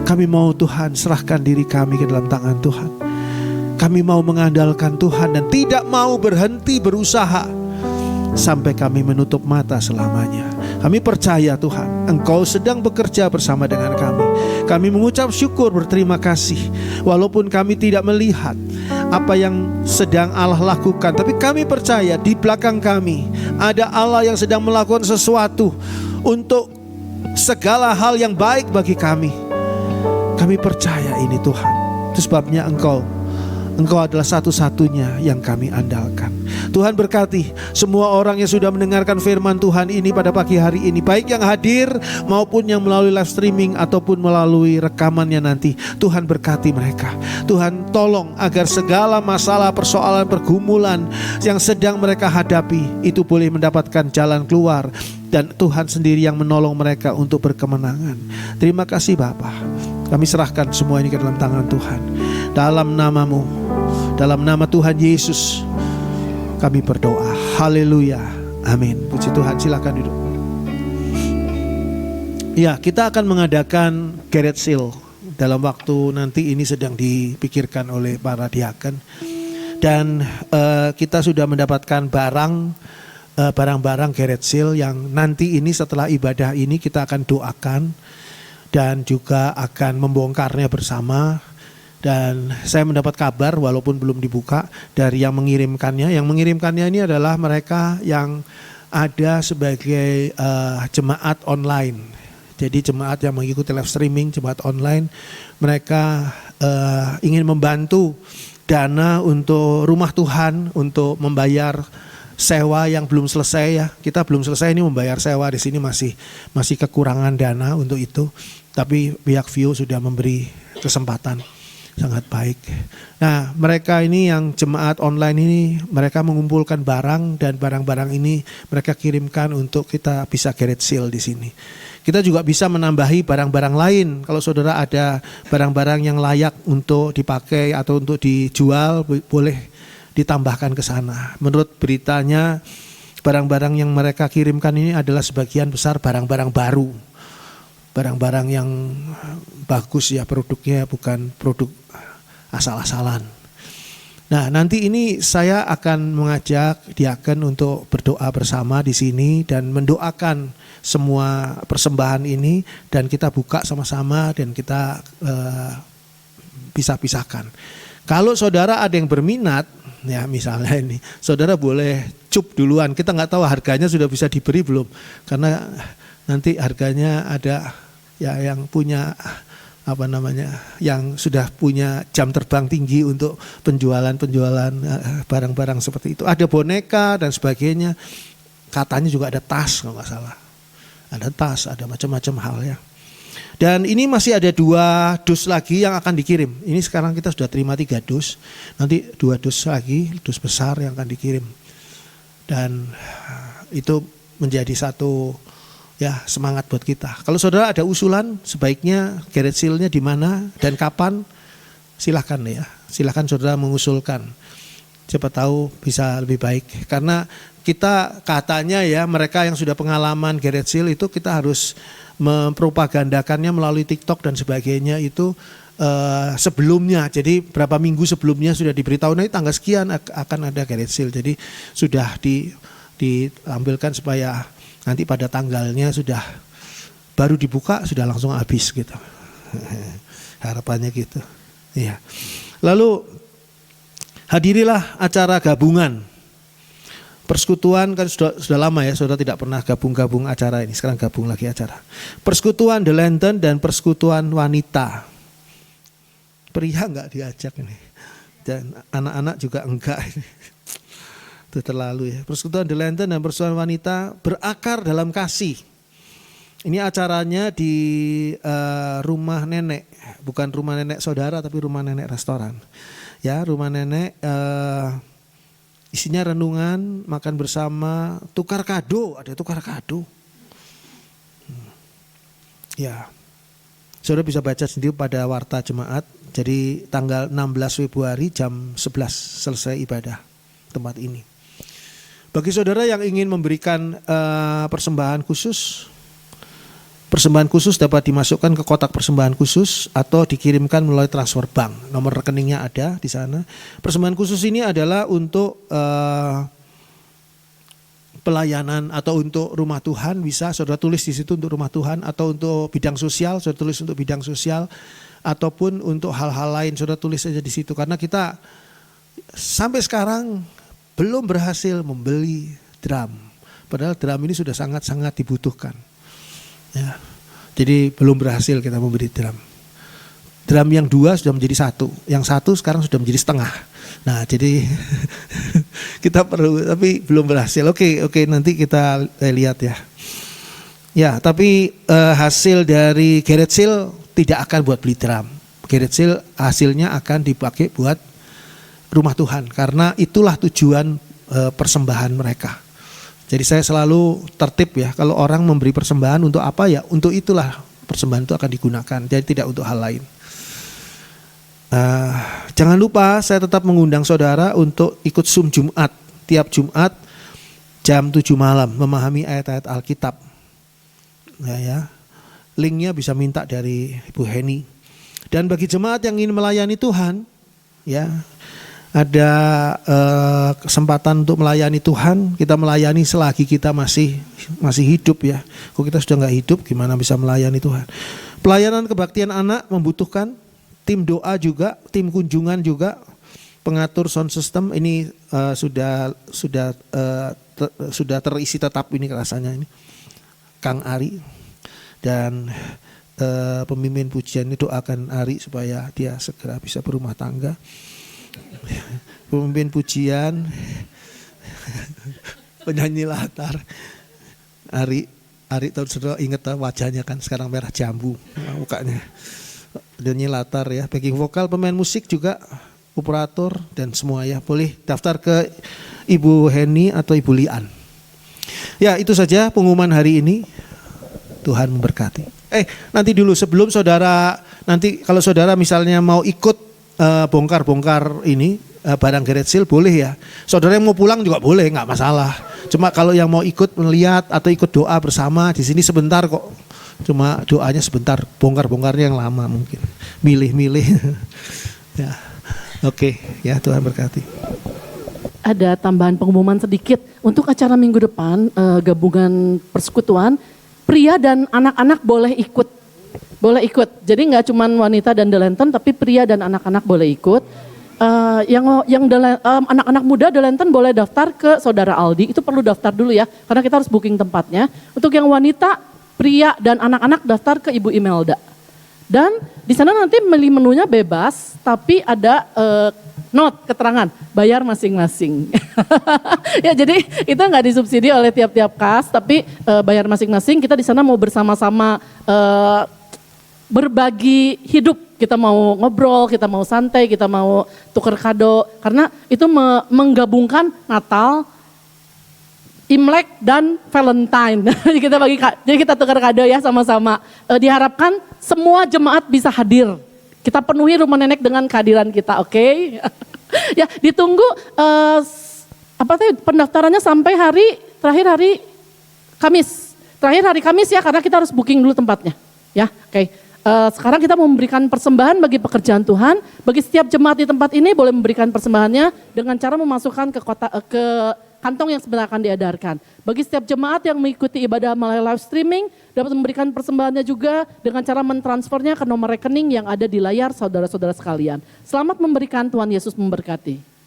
Kami mau Tuhan serahkan diri kami ke dalam tangan Tuhan. Kami mau mengandalkan Tuhan dan tidak mau berhenti berusaha sampai kami menutup mata selamanya. Kami percaya Tuhan, Engkau sedang bekerja bersama dengan kami. Kami mengucap syukur, berterima kasih. Walaupun kami tidak melihat apa yang sedang Allah lakukan, tapi kami percaya di belakang kami ada Allah yang sedang melakukan sesuatu untuk segala hal yang baik bagi kami. Kami percaya ini Tuhan. Itu sebabnya Engkau adalah satu-satunya yang kami andalkan. Tuhan berkati semua orang yang sudah mendengarkan firman Tuhan ini pada pagi hari ini, baik yang hadir maupun yang melalui live streaming ataupun melalui rekamannya nanti. Tuhan berkati mereka. Tuhan tolong agar segala masalah, persoalan, pergumulan yang sedang mereka hadapi itu boleh mendapatkan jalan keluar, dan Tuhan sendiri yang menolong mereka untuk berkemenangan. Terima kasih Bapa. Kami serahkan semua ini ke dalam tangan Tuhan. Dalam nama-Mu, dalam nama Tuhan Yesus, kami berdoa. Haleluya. Amin. Puji Tuhan. Silakan duduk. Ya, kita akan mengadakan garage sale dalam waktu nanti. Ini sedang dipikirkan oleh para diaken. Dan kita sudah mendapatkan barang-barang garage sale yang nanti ini setelah ibadah ini kita akan doakan dan juga akan membongkarnya bersama. Dan saya mendapat kabar walaupun belum dibuka dari yang mengirimkannya. Yang mengirimkannya ini adalah mereka yang ada sebagai jemaat online. Jadi jemaat yang mengikuti live streaming, jemaat online. Mereka ingin membantu dana untuk rumah Tuhan, untuk membayar sewa yang belum selesai ya. Kita belum selesai ini membayar sewa di sini, masih kekurangan dana untuk itu. Tapi pihak View sudah memberi kesempatan sangat baik. Nah, mereka ini yang jemaat online ini, mereka mengumpulkan barang dan barang-barang ini mereka kirimkan untuk kita bisa garage sale di sini. Kita juga bisa menambahi barang-barang lain. Kalau saudara ada barang-barang yang layak untuk dipakai atau untuk dijual, boleh ditambahkan ke sana. Menurut beritanya, barang-barang yang mereka kirimkan ini adalah sebagian besar barang-barang baru. Barang-barang yang bagus ya, produknya bukan produk asal-asalan. Nah, nanti ini saya akan mengajak diaken untuk berdoa bersama di sini dan mendoakan semua persembahan ini, dan kita buka sama-sama dan kita pisah-pisahkan. Kalau saudara ada yang berminat, ya misalnya ini, saudara boleh cup duluan. Kita nggak tahu harganya sudah bisa diberi belum, karena nanti harganya ada ya yang punya yang sudah punya jam terbang tinggi untuk penjualan barang-barang seperti itu. Ada boneka dan sebagainya. Katanya juga ada tas kalau nggak salah. Ada tas, ada macam-macam hal ya. Dan ini masih ada 2 dus lagi yang akan dikirim. Ini sekarang kita sudah terima 3 dus. Nanti 2 dus lagi, dus besar yang akan dikirim. Dan itu menjadi satu ya semangat buat kita. Kalau saudara ada usulan sebaiknya garage sale-nya di mana dan kapan, silahkan ya. Silahkan saudara mengusulkan. Siapa tahu bisa lebih baik. Karena kita katanya ya, mereka yang sudah pengalaman garage sale itu kita harus mempropagandakannya melalui TikTok dan sebagainya itu sebelumnya. Jadi berapa minggu sebelumnya sudah diberitahu nanti tanggal sekian akan ada garage sale. Jadi sudah ditampilkan supaya nanti pada tanggalnya sudah baru dibuka sudah langsung habis gitu. Harapannya gitu. Iya. Lalu hadirilah acara gabungan. Persekutuan kan sudah lama ya, saudara tidak pernah gabung acara ini. Sekarang gabung lagi acara. Persekutuan The Lantern dan persekutuan wanita. Pria enggak diajak ini. Dan anak-anak juga enggak ini. Itu terlalu ya. Persekutuan The Lantern dan persekutuan wanita berakar dalam kasih. Ini acaranya di rumah nenek, bukan rumah nenek saudara tapi rumah nenek restoran. Ya, rumah nenek isinya renungan, makan bersama, tukar kado, ada tukar kado. Ya. Saudara bisa baca sendiri pada Warta Jemaat. Jadi tanggal 16 Februari jam 11 selesai ibadah tempat ini. Bagi saudara yang ingin memberikan persembahan khusus dapat dimasukkan ke kotak persembahan khusus atau dikirimkan melalui transfer bank. Nomor rekeningnya ada di sana. Persembahan khusus ini adalah untuk pelayanan atau untuk rumah Tuhan, bisa saudara tulis di situ untuk rumah Tuhan, atau untuk bidang sosial, saudara tulis untuk bidang sosial, ataupun untuk hal-hal lain saudara tulis saja di situ. Karena kita sampai sekarang belum berhasil membeli drum. Padahal drum ini sudah sangat-sangat dibutuhkan. Ya. Jadi belum berhasil kita membeli drum. Drum yang 2 sudah menjadi 1, yang 1 sekarang sudah menjadi setengah. Nah, jadi kita perlu, tapi belum berhasil. Oke, nanti kita lihat ya. Ya, tapi hasil dari garage sale tidak akan buat beli drum. Garage sale hasilnya akan dipakai buat rumah Tuhan, karena itulah tujuan persembahan mereka. Jadi saya selalu tertib ya, kalau orang memberi persembahan untuk apa ya, untuk itulah persembahan itu akan digunakan, jadi tidak untuk hal lain. Jangan lupa saya tetap mengundang saudara untuk ikut Zoom Jumat, tiap Jumat jam 7 malam, memahami ayat-ayat Alkitab. Ya. Linknya bisa minta dari Ibu Heni. Dan bagi jemaat yang ingin melayani Tuhan, ya, ada kesempatan untuk melayani Tuhan. Kita melayani selagi kita masih hidup ya. Kalau kita sudah nggak hidup, gimana bisa melayani Tuhan? Pelayanan kebaktian anak membutuhkan tim doa juga, tim kunjungan juga, pengatur sound system ini sudah terisi tetap ini rasanya ini, Kang Ari, dan pemimpin pujian ini doakan Ari supaya dia segera bisa berumah tangga. Pemimpin pujian, penyanyi latar, Ari tahu saudara ingat wajahnya kan sekarang merah jambu mukanya. Dan latar ya, backing vokal, pemain musik juga, operator dan semua ya. Boleh daftar ke Ibu Heni atau Ibu Lian. Ya, itu saja pengumuman hari ini. Tuhan memberkati. Nanti dulu sebelum saudara, nanti kalau saudara misalnya mau ikut bongkar-bongkar ini barang garage sale boleh ya. Saudara yang mau pulang juga boleh, nggak masalah. Cuma kalau yang mau ikut melihat atau ikut doa bersama di sini sebentar kok. Cuma doanya sebentar, bongkar-bongkarnya yang lama mungkin. Milih-milih. Ya. Oke, ya Tuhan berkati. Ada tambahan pengumuman sedikit untuk acara minggu depan, gabungan persekutuan, pria dan anak-anak boleh ikut. Boleh ikut. Jadi nggak cuma wanita dan Delanton, tapi pria dan anak-anak boleh ikut. Anak-anak muda Delanton boleh daftar ke Saudara Aldi. Itu perlu daftar dulu ya, karena kita harus booking tempatnya. Untuk yang wanita, pria dan anak-anak daftar ke Ibu Imelda. Dan di sana nanti milih menunya bebas, tapi ada note keterangan bayar masing-masing. Ya, jadi itu nggak disubsidi oleh tiap-tiap kas, tapi bayar masing-masing. Kita di sana mau bersama-sama berbagi hidup. Kita mau ngobrol, kita mau santai, kita mau tukar kado, karena itu menggabungkan Natal, Imlek dan Valentine. Jadi kita tukar kado ya sama-sama. Diharapkan semua jemaat bisa hadir. Kita penuhi rumah nenek dengan kehadiran kita, oke? Ya, ditunggu pendaftarannya sampai terakhir hari Kamis. Terakhir hari Kamis ya, karena kita harus booking dulu tempatnya. Ya, oke. Sekarang kita memberikan persembahan bagi pekerjaan Tuhan. Bagi setiap jemaat di tempat ini boleh memberikan persembahannya dengan cara memasukkan ke kantong yang sebenarnya akan diedarkan. Bagi setiap jemaat yang mengikuti ibadah melalui live streaming dapat memberikan persembahannya juga dengan cara mentransfernya ke nomor rekening yang ada di layar saudara-saudara sekalian. Selamat memberikan, Tuhan Yesus memberkati.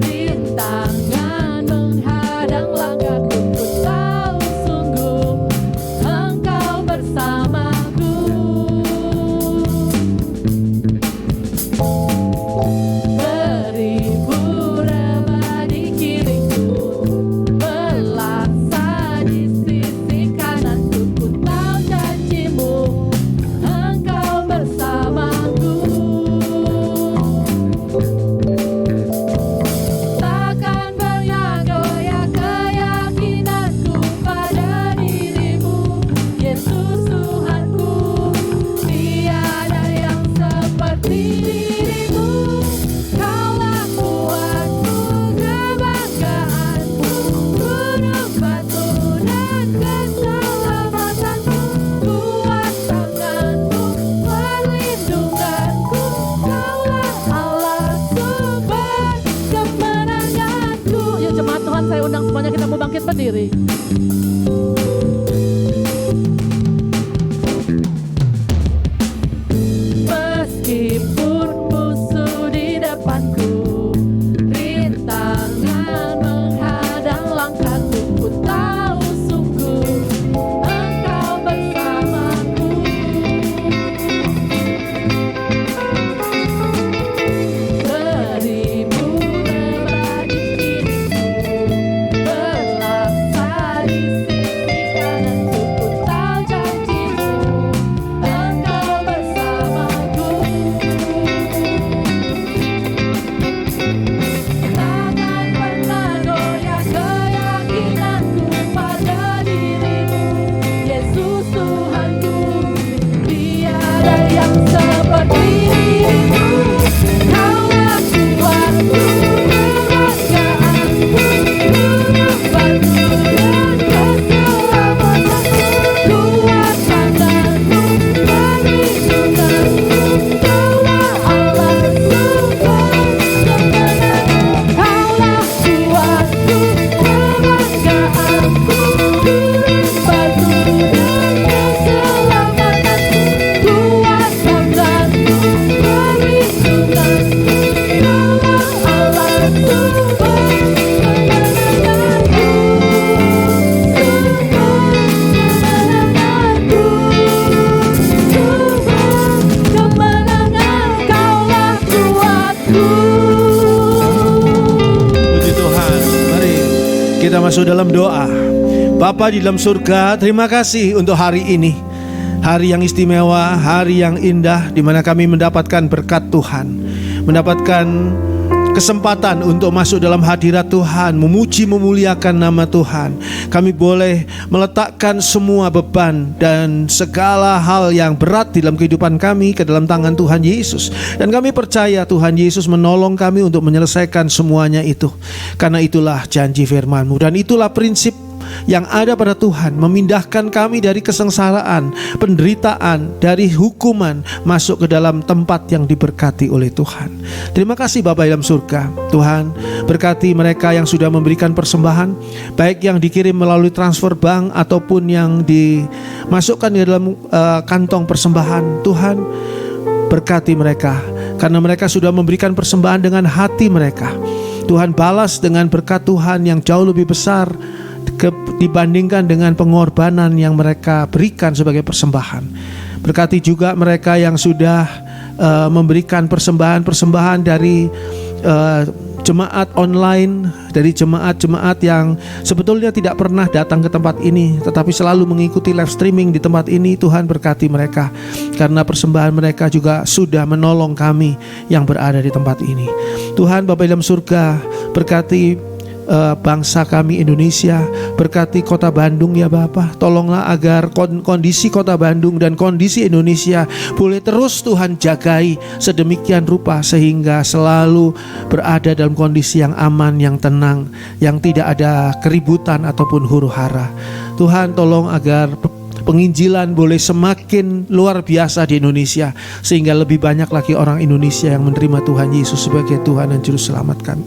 Rintangan menghadang langkahku, ku tahu sungguh saya undang semuanya, kita mau bangkit berdiri. Meskipun musuh di depanku, rintangan menghadang langkahku, ku tahu sungguh Engkau bersamaku. Berimu berada di kiriku, berlaksa di sisi kananku, ku tahu janjimu Engkau bersamaku. Takkan pernah goyah keyakinanku pada dirimu, Yesus Tuhanku. Tiada yang seperti dirimu, Kaulah kuatku, kebanggaanku, harapanku dan keselamatanku, kuatkan tanganmu, perlindunganku, Kaulah Allahku, kemenangan. Kaulah kuatku, kebanggaanku, harapanku dan keselamatanku, kuatkan tanganmu, perlindunganku, Kaulah Allahku, kemenanganku, kemenangan, Kaulah kuatku. Puji Tuhan. Mari kita masuk dalam doa. Bapa di dalam surga, terima kasih untuk hari ini. Hari yang istimewa, hari yang indah, di mana kami mendapatkan berkat Tuhan, mendapatkan kesempatan untuk masuk dalam hadirat Tuhan, memuji memuliakan nama Tuhan. Kami boleh meletakkan semua beban dan segala hal yang berat di dalam kehidupan kami ke dalam tangan Tuhan Yesus. Dan kami percaya Tuhan Yesus menolong kami untuk menyelesaikan semuanya itu. Karena itulah janji firman-Mu, dan itulah prinsip yang ada pada Tuhan, memindahkan kami dari kesengsaraan, penderitaan, dari hukuman, masuk ke dalam tempat yang diberkati oleh Tuhan. Terima kasih Bapa dalam surga. Tuhan, berkati mereka yang sudah memberikan persembahan, baik yang dikirim melalui transfer bank ataupun yang dimasukkan di dalam kantong persembahan. Tuhan, berkati mereka, karena mereka sudah memberikan persembahan dengan hati mereka. Tuhan, balas dengan berkat Tuhan yang jauh lebih besar dibandingkan dengan pengorbanan yang mereka berikan sebagai persembahan. Berkati juga mereka yang sudah memberikan persembahan-persembahan dari jemaat online, dari jemaat-jemaat yang sebetulnya tidak pernah datang ke tempat ini, tetapi selalu mengikuti live streaming di tempat ini. Tuhan, berkati mereka, karena persembahan mereka juga sudah menolong kami yang berada di tempat ini. Tuhan, Bapa dalam surga, berkati bangsa kami Indonesia, berkati kota Bandung ya Bapa. Tolonglah agar kondisi kota Bandung dan kondisi Indonesia boleh terus Tuhan jagai sedemikian rupa, sehingga selalu berada dalam kondisi yang aman, yang tenang, yang tidak ada keributan ataupun huru hara. Tuhan, tolong agar penginjilan boleh semakin luar biasa di Indonesia, sehingga lebih banyak lagi orang Indonesia yang menerima Tuhan Yesus sebagai Tuhan dan Juru Selamat kami,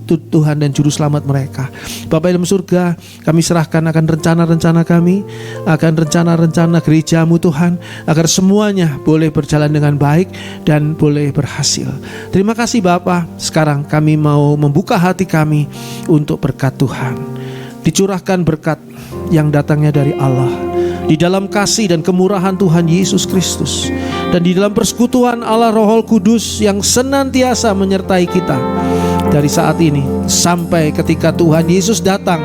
Tuhan dan Juru Selamat mereka. Bapa dalam surga, kami serahkan akan rencana-rencana kami, akan rencana-rencana gereja-Mu Tuhan, agar semuanya boleh berjalan dengan baik dan boleh berhasil. Terima kasih Bapa. Sekarang kami mau membuka hati kami untuk berkat Tuhan. Dicurahkan berkat yang datangnya dari Allah, di dalam kasih dan kemurahan Tuhan Yesus Kristus, dan di dalam persekutuan Allah Roh Kudus yang senantiasa menyertai kita dari saat ini sampai ketika Tuhan Yesus datang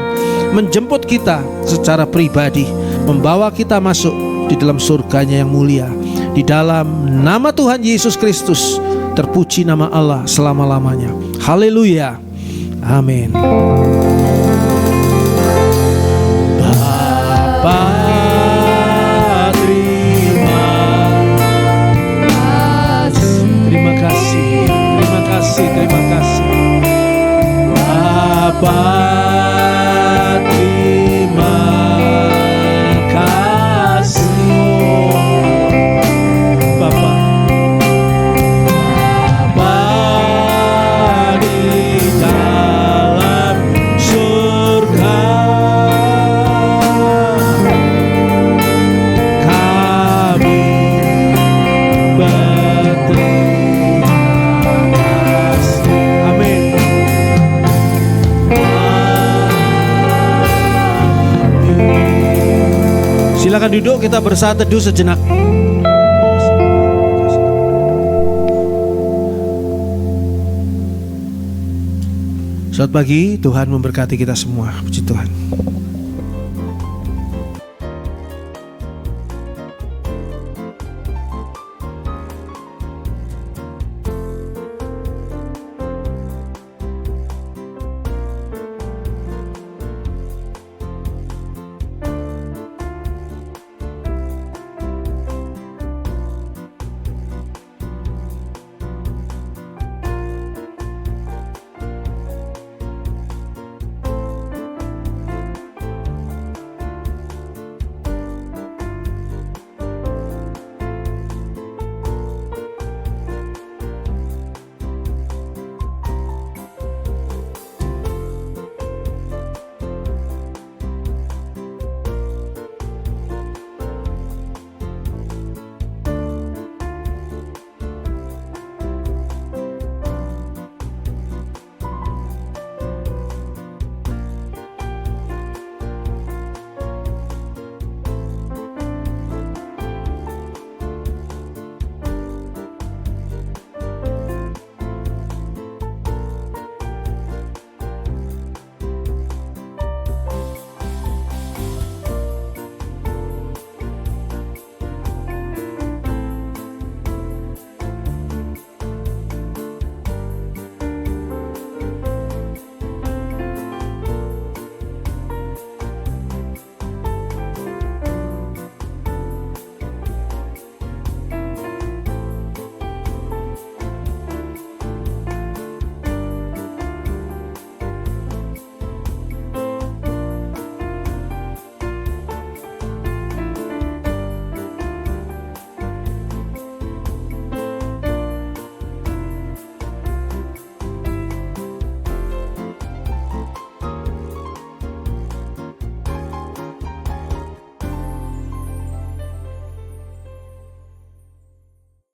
menjemput kita secara pribadi, membawa kita masuk di dalam surganya yang mulia. Di dalam nama Tuhan Yesus Kristus, terpuji nama Allah selama-lamanya. Haleluya. Amin. Bapa, terima kasih Bapa, terima kasih Bapa. Bapa di dalam surga, Silakan duduk, kita bersaat teduh sejenak. Selamat pagi, Tuhan memberkati kita semua. Puji Tuhan.